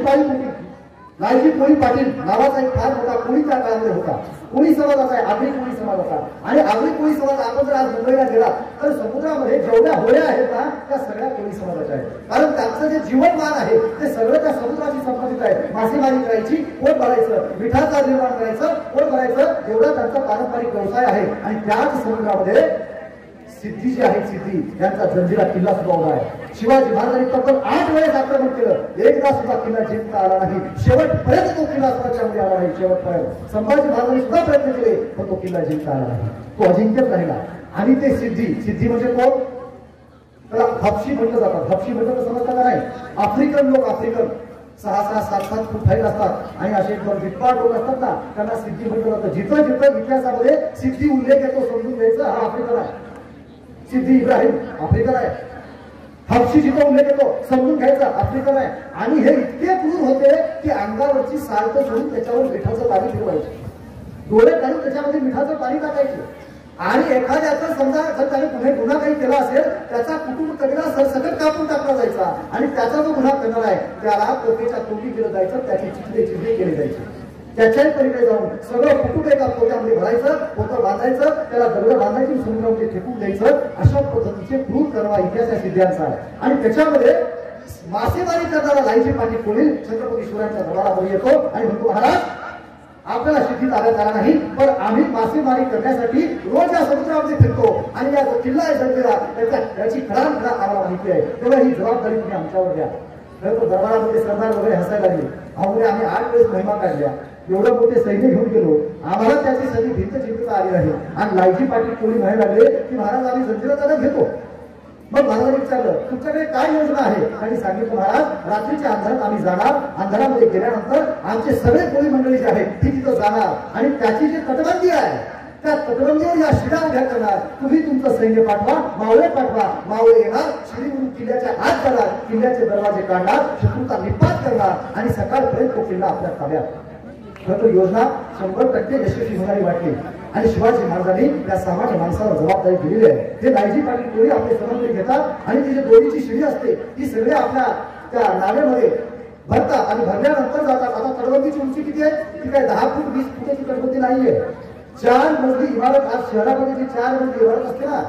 कोळी पाटील नावाचा एक फार मोठा कोळी त्या काळामध्ये होता. कोळी समाजाचा आहे, आगरी कोळी समाज होता. आणि आगरी कोळी समाज आपण जर आज मुंबईला गेला तर समुद्रामध्ये जेवढ्या होड्या आहेत ना त्या सगळ्या कोळी समाजाच्या आहेत. कारण त्यांचं जे जीवनमान आहे ते सगळं त्या समुद्राशी संबंधित आहे. मासेमारी करायची, पोट भरायचं, मिठाचा निर्माण करायचं, पोट भरायचं, एवढा त्यांचा पारंपरिक व्यवसाय आहे. आणि त्याच समुद्रामध्ये सिद्धी जी आहे, सिद्धी यांचा जंजिरा किल्ला सुद्धा उभा आहे. शिवाजी महाराजांनी तब्बल 8 वेळेस आक्रमण केलं, एकदा सुद्धा किल्ला जिंकता आला नाही. शेवटपर्यंत तो किल्ला स्वतःमध्ये आला नाही. शेवटपर्यंत संभाजी महाराजांनी सुद्धा प्रयत्न केले पण तो किल्ला जिंकता आला नाही, तो अजिंक्यच राहिला. आणि ते सिद्धी म्हणजे कोण? त्याला हबशी म्हटलं जातात. हबशी म्हटलं तर समजतं का नाही? आफ्रिकन लोक, आफ्रिकन 6-6, 7-7 फूट हाईट असतात आणि असे एकदम जितपाट लोक असतात ना, त्यांना सिद्धी म्हटलं जातं. जिथं जिथं इतिहासामध्ये सिद्धी उल्लेख येतो समजून घ्यायचं हा आफ्रिकन आहे. सिद्धी इब्राहिम आफ्रिकन आहे. हबशी जिथं उल्लेख येतो समजून घ्यायचा आफ्रिकन आहे. आणि हे इतके क्रूर होते की अंगावरची साल्ट सोडून त्याच्यावर मिठाचं पाणी फिरवायचे, डोळे काढून त्याच्यामध्ये मिठाचं पाणी टाकायचे. आणि एखाद्याचं समजा जर त्याने पुढे गुन्हा काही केला असेल त्याचा कुटुंब कबीरा सरसकट कापून टाकला जायचा. आणि त्याचा जो गुन्हा करणार आहे त्याला पोटेच्या तोंडी केलं जायचं, त्याची चिखले केली जायची. त्याच्याही पलीकडे जाऊन सगळं कुटुंब एका पोत्यामध्ये भरायचं, पोतं बांधायचं, त्याला दगड बांधायची, समुद्रामध्ये फेकून द्यायचं. अशा पद्धतीचे क्रूर करवा इतिहास सिद्धांचा आहे. आणि त्याच्यामध्ये मासेमारी करणारा लालजी पाटील कोळी छत्रपती शिवरायांच्या दरबारामध्ये येतो आणि म्हणतो, महाराज आपल्याला सिद्धी ताब्यात आला नाही पण आम्ही मासेमारी करण्यासाठी रोज या समुद्रामध्ये फिरतो आणि या जो किल्ला आहे जंजिरा त्याची खडानखडा आम्हाला माहिती आहे, तेव्हा ही जबाबदारी तुम्ही आमच्यावर द्या. तर दरबारामध्ये सरदार वगैरे हसायला लागले. आम्ही 8 वेळेस महिमा काढल्या, एवढं मोठे सैन्य घेऊन गेलो, आम्हाला त्याची सगळी भिंत जिंकता आली नाही. आणि लालजी पाटील कोळी म्हणायला लागले की महाराज आम्ही जंजिरा त्याला घेतो. मग महाराजांनी विचारलं तुमच्याकडे काय योजना आहे? आणि सांगितलं, महाराज रात्रीच्या अंधारात आम्ही जाणार, अंधारामध्ये गेल्यानंतर आमचे सगळे कोळी मंडळी जे आहेत ती तिथं जाणार आणि त्याची जी तटबंदी आहे त्या तटबंदीवर या शिडा उभ्या करणार. तुम्ही तुमचं सैन्य पाठवा, मावळे पाठवा, मावळे येणार, शिडीवरून किल्ल्याच्या आत जाणार, किल्ल्याचे दरवाजे काढणार, शत्रूचा निपात करणार आणि सकाळपर्यंत तो किल्ला आपल्या ताब्यात. खरं योजना 100% यशस्वी होणारी वाटली. आणि शिवाजी महाराजांनी त्या सामान्य माणसाला जबाबदारी दिलेली आहे. ते लालजी पाटील कोळी आपले समजून घेतात आणि ती जी दोरीची शिडी असते ती सगळे आपल्या त्या नावेमध्ये भरतात आणि भरल्यानंतर जातात. आता तटबंदीची उंची किती आहे? ती काय 10 फूट 20 फुटाची तटबंदी नाहीये. 4 मजली इमारत, आज शहरामध्ये जी 4 मजली इमारत असते ना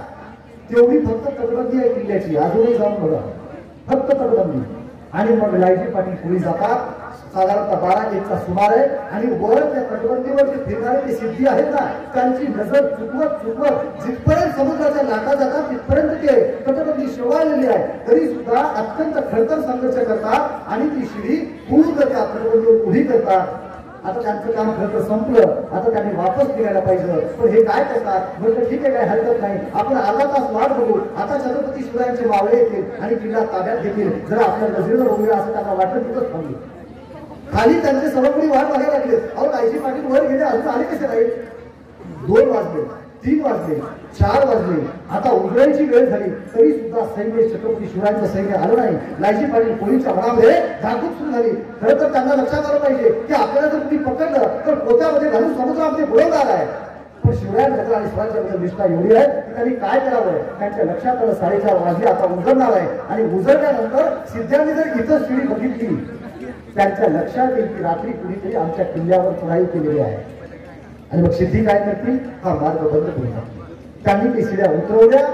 तेवढी फक्त तटबंदी आहे किल्ल्याची. अजूनही जाऊन बघा, फक्त तटबंदी. आणि मग लालजी पाटील कोळी जातात, साधारणतः 12-1चा सुमार आहे. आणि वर त्या तटबंदीवर जे फिरणारे ते सिद्धी आहेत ना त्यांची नजर चुकवत जिथपर्यंत समुद्राच्या लाटा जातात तिथपर्यंत ते तटबंदी शेवाळलेली आहे. तरी सुद्धा अत्यंत खडतर संघर्ष करतात आणि ती शिडी पूर्ण करतात, तटबंदीवर उभी करतात. आता त्यांचं काम खरं संपलं, आता त्यांनी वापस निघायला पाहिजे. पण हे काय करतात? म्हटलं ठीक आहे, काय हरकत नाही, आपण अर्धा तास वाट बघू. आता छत्रपती शिवरायांचे मावळे येतील आणि किल्ला ताब्यात घेतील. जर आपल्या नजरेनं बघूया असं त्यांना वाटलं तिथंच थांबली. खाली त्यांचे सवंगडी वाट बघायला लागले. अहो लालजी पाटील वर गेले, अजून आले कसे नाही? 2 वाजले, 3 वाजले, 4 वाजले, आता उघडायची वेळ झाली तरी सुद्धा सैन्य छत्रपती शिवरायांचं सैन्य आलं नाही. लालजी पाटील कोळीच्या मनामध्ये धाकधूक सुरू झाली. खरं तर त्यांना लक्षात आलं पाहिजे की आपल्याला जर तुम्ही पकडलं तर पोत्यामध्ये घालून समुद्रामध्ये बुडवणार आहे. पण शिवरायांबद्दल आणि स्वराज्याबद्दल निष्ठा एवढी आहे की त्यांनी काय करावं त्यांच्या लक्षात आलं 4:30 वाजले आता उजळणार आहे आणि उजळल्यानंतर सिद्ध्यांनी जर इथं शिडी बघितली त्यांच्या लक्षात येईल की रात्री कुणीतरी आमच्या किल्ल्यावर चढाई केलेली आहे आणि मग सिद्धी काय करतील हा मार्ग बंद करून त्यांनी ते शिड्या उतरवल्या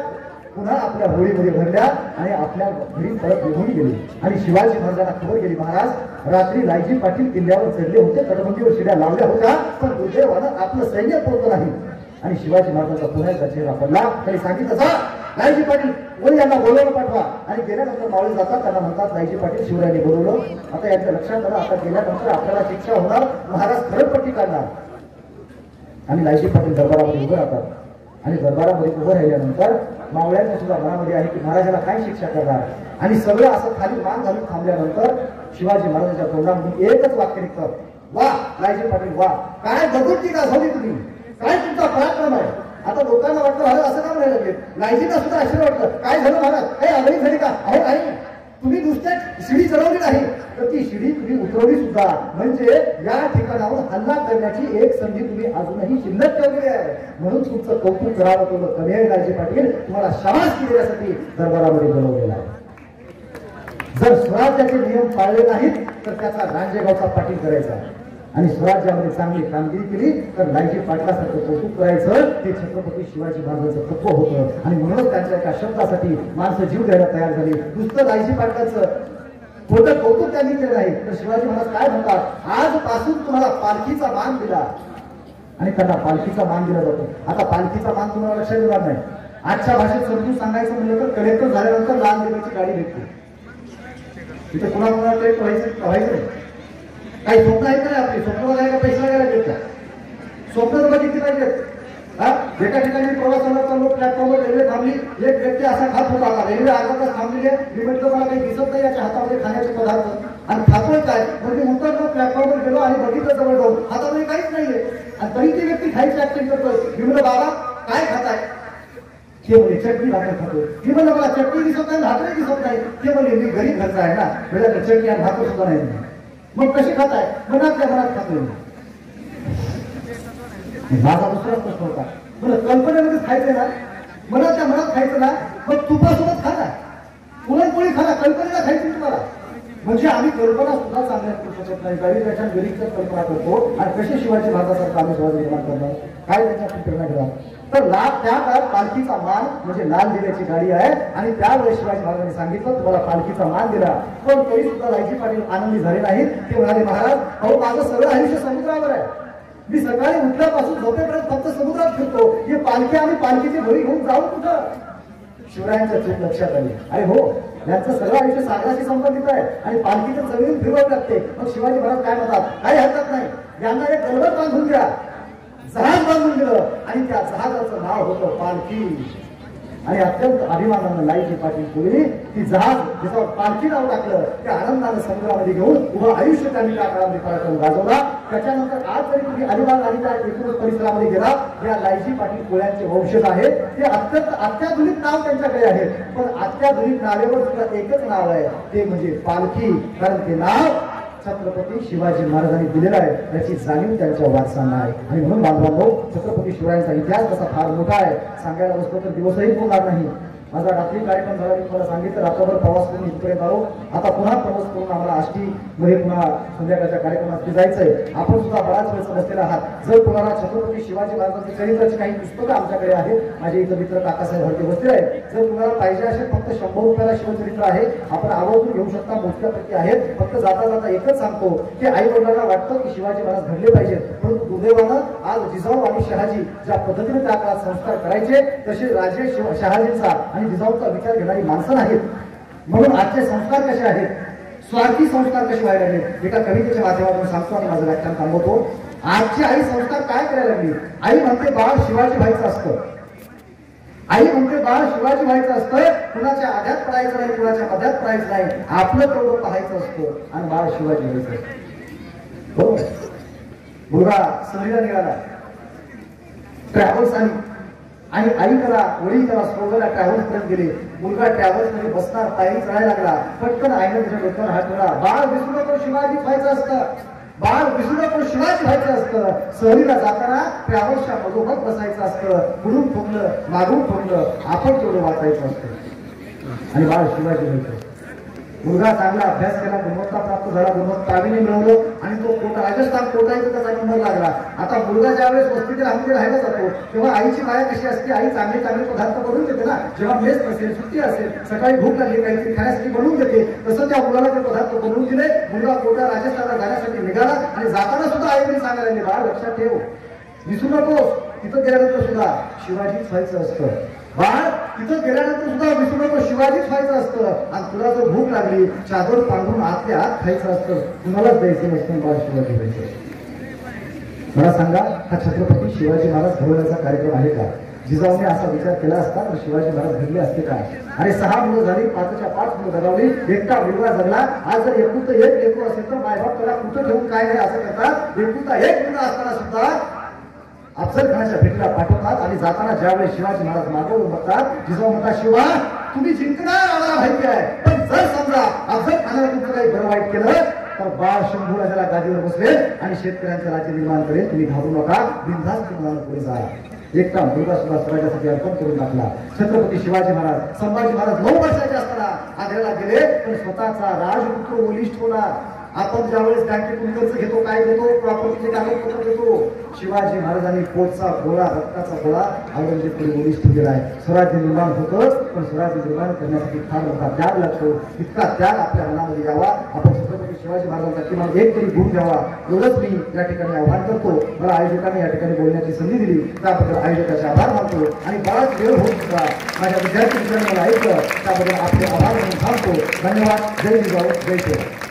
पुन्हा आपल्या होळीमध्ये भरल्या आणि आपल्या घरी परत निघून गेले आणि शिवाजी महाराजांना खबर गेली महाराज रात्री लायजी पाटील किल्ल्यावर चढले होते तटबंदीवर शिड्या लावल्या होत्या पण दुर्दैवानं आपलं सैन्य पोहोचलं नाही आणि शिवाजी महाराजांचा पुन्हा एकदा चेहरा पडला त्यांनी सांगितलं लायजी पाटील कोणी यांना बोलवलं पाठवा आणि गेल्यानंतर मावळे जातात त्यांना म्हणतात लायजी पाटील शिवरायांनी बोलवलं आता यांच्या लक्षात आलं आता गेल्यानंतर आपल्याला शिक्षा होणार महाराज खरडपट्टी काढणार आणि लायजी पाटील दरबारामध्ये उभे राहतात आणि दरबारामध्ये उभं राहिल्यानंतर मावळ्यांच्या सुद्धा मनामध्ये आहे की महाराजाला काय शिक्षा करणार आणि सगळं असं खाली मान घालून थांबल्यानंतर शिवाजी महाराजांच्या तोंडामधून एकच वाक्य निघतं वा लायजी पाटील वा काय बघून दाखवली तुम्ही काय तुमचा पराक्रम आहे आता लोकांना वाटतं महाराज असं काम नाही लागले लायजीला सुद्धा आश्चर्य वाटलं काय झालं महाराज काही आगळी झाली का अहो नाही तुम्ही नुसत्या शिडी चढवली नाही तर ती शिडी तुम्ही उतरवली सुद्धा म्हणजे या ठिकाणावर हल्ला करण्याची एक संधी तुम्ही अजूनही शिल्लक ठेवलेली आहे म्हणून तुमचं कौतुक करावं तुम्हाला कमी आहे लायजी पाटील तुम्हाला शाबासकी देण्यासाठी दरबारामध्ये बोलवलेला आहे जर स्वराज्याचे नियम पाळले नाहीत तर त्याचा रांजेगावचा पाटील करायचा आणि स्वराज्यामध्ये चांगली कामगिरी केली तर लायजी पाटलासारखं कौतुक करायचं ते छत्रपती शिवाजी महाराजांचं तत्व होतं आणि म्हणूनच त्यांच्या एका शब्दासाठी माणसं जीव द्यायला तयार झाली नुसतं लायजी पाटलाचं खोटं कौतुक त्यांनी केलं नाही तर शिवाजी महाराज काय म्हणतात आजपासून तुम्हाला पालखीचा मान दिला आणि त्यांना पालखीचा मान दिला जातो आता पालखीचा मान तुम्हाला लक्षात येणार नाही आजच्या भाषेत समजून सांगायचं म्हणलं तर कलेक्टर झाल्यानंतर लहान देवाची गाडी भेटते तिथे पुन्हा कलेक्टर व्हायचं नाही काही स्वप्न आहेत का नाही आपली स्वप्न बघायला पैसे लागायला घेत स्वप्न तर किती पाहिजेत हा एका ठिकाणी प्रवास चाललो प्लॅटफॉर्मवर रेल्वे थांबली एक व्यक्ती असा खात होता आला रेल्वे अर्धा तास थांबली आहे मी म्हटलं मला काही दिसत नाही याच्या हातामध्ये खाण्याचे पदार्थ आणि खातोय काय म्हणजे उतरलो प्लॅटफॉर्मवर गेलो आणि बघितलं जवळ जाऊन हातामध्ये काहीच नाहीये आणि तरी ती व्यक्ती खायची ऍक्टिंग करतोय मी म्हणलं बाबा काय खाताय ते बोले चटणी भाकर खातोय मी म्हणलं मला चटणी दिसत नाही भाकरही दिसत नाही ते बोले मी गरीब घरचा आहे ना वेळेला चटणी आणि भाकर सुद्धा नाही मग कशी खाताय मनातल्या मनात खातोय माझा दुसराच प्रश्न होता मला कल्पनेमध्येच खायचंय ना मनातल्या मनात खायचं ना मग तुपासोबत खा ना पुरणपोळी खा ना कल्पनेला खायची तुम्हाला म्हणजे आम्ही कल्पना सुद्धा चांगल्या करू शकत नाही गरीबाच्या गरीबच कल्पना करतो आणि कसे शिवाजी महाराजांसारखं आम्ही शिवाजी निर्माण करणार काय त्याच्यातून प्रेरणा घेणार तर त्या काळात पालखीचा मान म्हणजे लाल दिव्याची गाडी आहे आणि त्यावेळेस शिवाजी महाराजांनी सांगितलं तुम्हाला पालखीचा मान दिला पण तरी सुद्धा लायजी पाटील आनंदी झाले नाहीत ते म्हणाले महाराज अहो माझं सगळं आयुष्य समुद्रावर आहे मी सकाळी उठल्यापासून झोपेपर्यंत फक्त समुद्रात फिरतो ही पालखी आम्ही पालखीची घरी घेऊन जाऊ कुठं शिवरायांच्या चूक लक्षात आली अरे हो यांचं सगळं आयुष्य सागराशी संबंधित आहे आणि पालखी तर जमिनीत फिरवावी लागते मग शिवाजी महाराज काय म्हणतात काही हरकत नाही यांना एक गलबत बांधून द्या जहाज बांधून दिलं आणि त्या जहाजाचं नाव होतं पालखी आणि अत्यंत अभिमानानं लायजी पाटील कोळी ती जहाज ज्याच्यावर पालखी नाव टाकलं त्या आनंदानं समुद्रामध्ये घेऊन उभं आयुष्य त्यांनी त्या काळामध्ये पराक्रम गाजवला त्याच्यानंतर आज जरी तुम्ही अलिबाग आणि त्या एकूणच परिसरामध्ये गेला या लायजी पाटील कोळ्यांचे वंशज आहेत ते अत्यंत अत्याधुनिक नाव त्यांच्याकडे आहे पण अत्याधुनिक नावेवर सुद्धा एकच नाव आहे ते म्हणजे पालखी कारण ते नाव छत्रपती शिवाजी महाराजांनी दिलेला आहे त्याची जाणीव त्यांच्या वारसांना आहे आणि म्हणून बांधवांनो छत्रपती शिवरायांचा इतिहास कसा फार मोठा आहे सांगायला बसलो तर दिवसही पुरणार नाही माझा रात्री कार्यक्रम झाला मी तुम्हाला सांगितलं रात्रभर प्रवास करून इथपर्यंत आलो आता पुन्हा प्रवास करून आम्हाला आष्टीमध्ये पुन्हा संध्याकाळच्या कार्यक्रमात जायचंय आपण सुद्धा बराच वेळेस बसलेला आहात जर तुम्हाला छत्रपती शिवाजी महाराजांच्या चरित्राची काही पुस्तकं आमच्याकडे आहेत माझे इथं मित्र काकासाहेब हरते बसले आहेत जर तुम्हाला पाहिजे असेल फक्त 100 रुपयाला शिवचरित्र आहे आपण आवर्जून घेऊ शकता मोठ्यापैकी आहेत फक्त जाता जाता एकच सांगतो की आई वडिलांना वाटतं की शिवाजी महाराज घडले पाहिजेत परंतु दुर्दैवानं आज जिजाऊ आणि शहाजी ज्या पद्धतीने त्या काळात संस्कार करायचे तसे राजे शहाजींचा आणि जिजाऊचा विचार घेणारी माणसं नाहीत म्हणून आजचे संस्कार कसे आहेत स्वार्थी संस्कार कसे व्हायला लागले एका कवितेच्या माध्यमातून सांगतो आणि माझं व्याख्यान थांबवतो आजची आई संस्कार काय करायला लागली आई म्हणते बाळ शिवाजी व्हायचं असतं आई म्हणते बाळ शिवाजी व्हायचं असतं कुणाच्या आध्यात पडायचं नाही कुणाच्या मध्यात पडायचं नाही आपलं तेवढं पाहायचं असतं आणि बाळ शिवाजी व्हायचं असतं बरोबर मुलगा सहलीला निघाला ट्रॅव्हल्स आणि आई करा वडील करा स्ट्रोगरला ट्रॅव्हल्स पर्यंत गेले मुलगा ट्रॅव्हल्स मध्ये बसणार पायरी चढायला लागला पटकन आईने त्याच्या डोक्यावर हात ठेवला बाळ विसरू नको शिवाजी व्हायचं असतं बाळ विसरू नको शिवाजी व्हायचं असतं. सहलीला जाताना ट्रॅव्हल्सच्या मधोमध बसायचं असतं. पुढून ठोकलं मागून ठोकलं आपण तेवढं वाचायचं असतं आणि बाळ शिवाजी व्हायचं. मुलगा चांगला अभ्यास केला, गुणवत्ता प्राप्त झाला, गुणवत्ता प्रावीण्य मिळवलं आणि तो कोटा राजस्थान कोटा इथं त्याचा नंबर लागला. आता मुलगा ज्यावेळेस वस्तीतील आमचे राहायला जातो तेव्हा आईची माया कशी असते, आई चांगले चांगले पदार्थ बनवून देते ना. जेव्हा मेस नसेल सुट्टी असेल सकाळी भूक लागली काहीतरी खाण्यासाठी बनवून देते, तसं त्या मुलाला ते पदार्थ बनवून दिले. मुलगा कोटा राजस्थानला जाण्यासाठी निघाला आणि जाताना सुद्धा आईने सांगायला लागले बाळ लक्षात ठेव विसरू नकोस तिथं गेल्यानंतर सुद्धा शिवाजीच व्हायचं असतं. बाळ तिथं गेल्यानंतर सुद्धा विसरू नको शिवाजीच व्हायचं असतं. आणि तुला जर भूक लागली चादर पांघरून आतल्या आत खायचं असतं, कुणालाच द्यायचं नसतं. बाळ शिवाजी व्हायचं. मला सांगा हा छत्रपती शिवाजी महाराज घडवण्याचा कार्यक्रम आहे का? जिजाऊने असा विचार केला असता तर शिवाजी महाराज घडले असते का? आणि 6 मुलं झाली, 5च्या 5 मुलं जगावली, एकटा मुलगा जगला. आज जर एकुलतं एक लेकरू असेल तर मायबाप त्याला कुठं ठेवून काय नाही असं करतात. एकुलता एक मुलगा असताना सुद्धा अफजल खानाच्या भेटीला पाठवतात आणि जाताना ज्यावेळेस शिवाजी महाराज मागवून बघतात जिजाऊ म्हणतात शिवा तुम्ही जिंकणार आम्हाला माहिती आहे, पण जर समजा अफजल खानाला तुमचं काही बरं वाईट केलं तर बाळ शंभू राजाला गादीवर बसवेल आणि शेतकऱ्यांचं राज्य निर्माण करेल. तुम्ही घाबरू नका, बिनधास्त तुम्हाला पुढे जा. एकटा मुलगा सुद्धा स्वराज्यासाठी अर्पण करून टाकला. छत्रपती शिवाजी महाराज संभाजी महाराज 9 वर्षाचे असताना आग्र्याला गेले पण स्वतःचा राजपुत्र ओलिष्ठ होणार. आपण ज्यावेळेस बँकेतून कर्ज घेतो काय घेतो, प्रॉपर्टीचे कागदपत्र घेतो. शिवाजी महाराजांनी पोटचा गोळा रक्ताचा गोळा औरंगजेबकडे ओलिष्ठ केलाय. स्वराज्य निर्माण होतं पण स्वराज्य निर्माण करण्यासाठी फार मोठा त्याग लागतो. इतका त्याग आपल्या मनामध्ये यावा. आपण छत्रपती शिवाजी महाराजांचा किमान एक तरी गुण घ्यावा एवढंच मी या ठिकाणी आव्हान करतो. मला आयोजकांनी या ठिकाणी बोलण्याची संधी दिली त्याबद्दल आयोजकाचे आभार मानतो. आणि बराच वेळ होत सुद्धा माझ्या विद्यार्थी मित्रांनी मला ऐकलं त्याबद्दल आपले आभार म्हणून थांबतो. धन्यवाद. जय जिजाऊ जय शिवराय.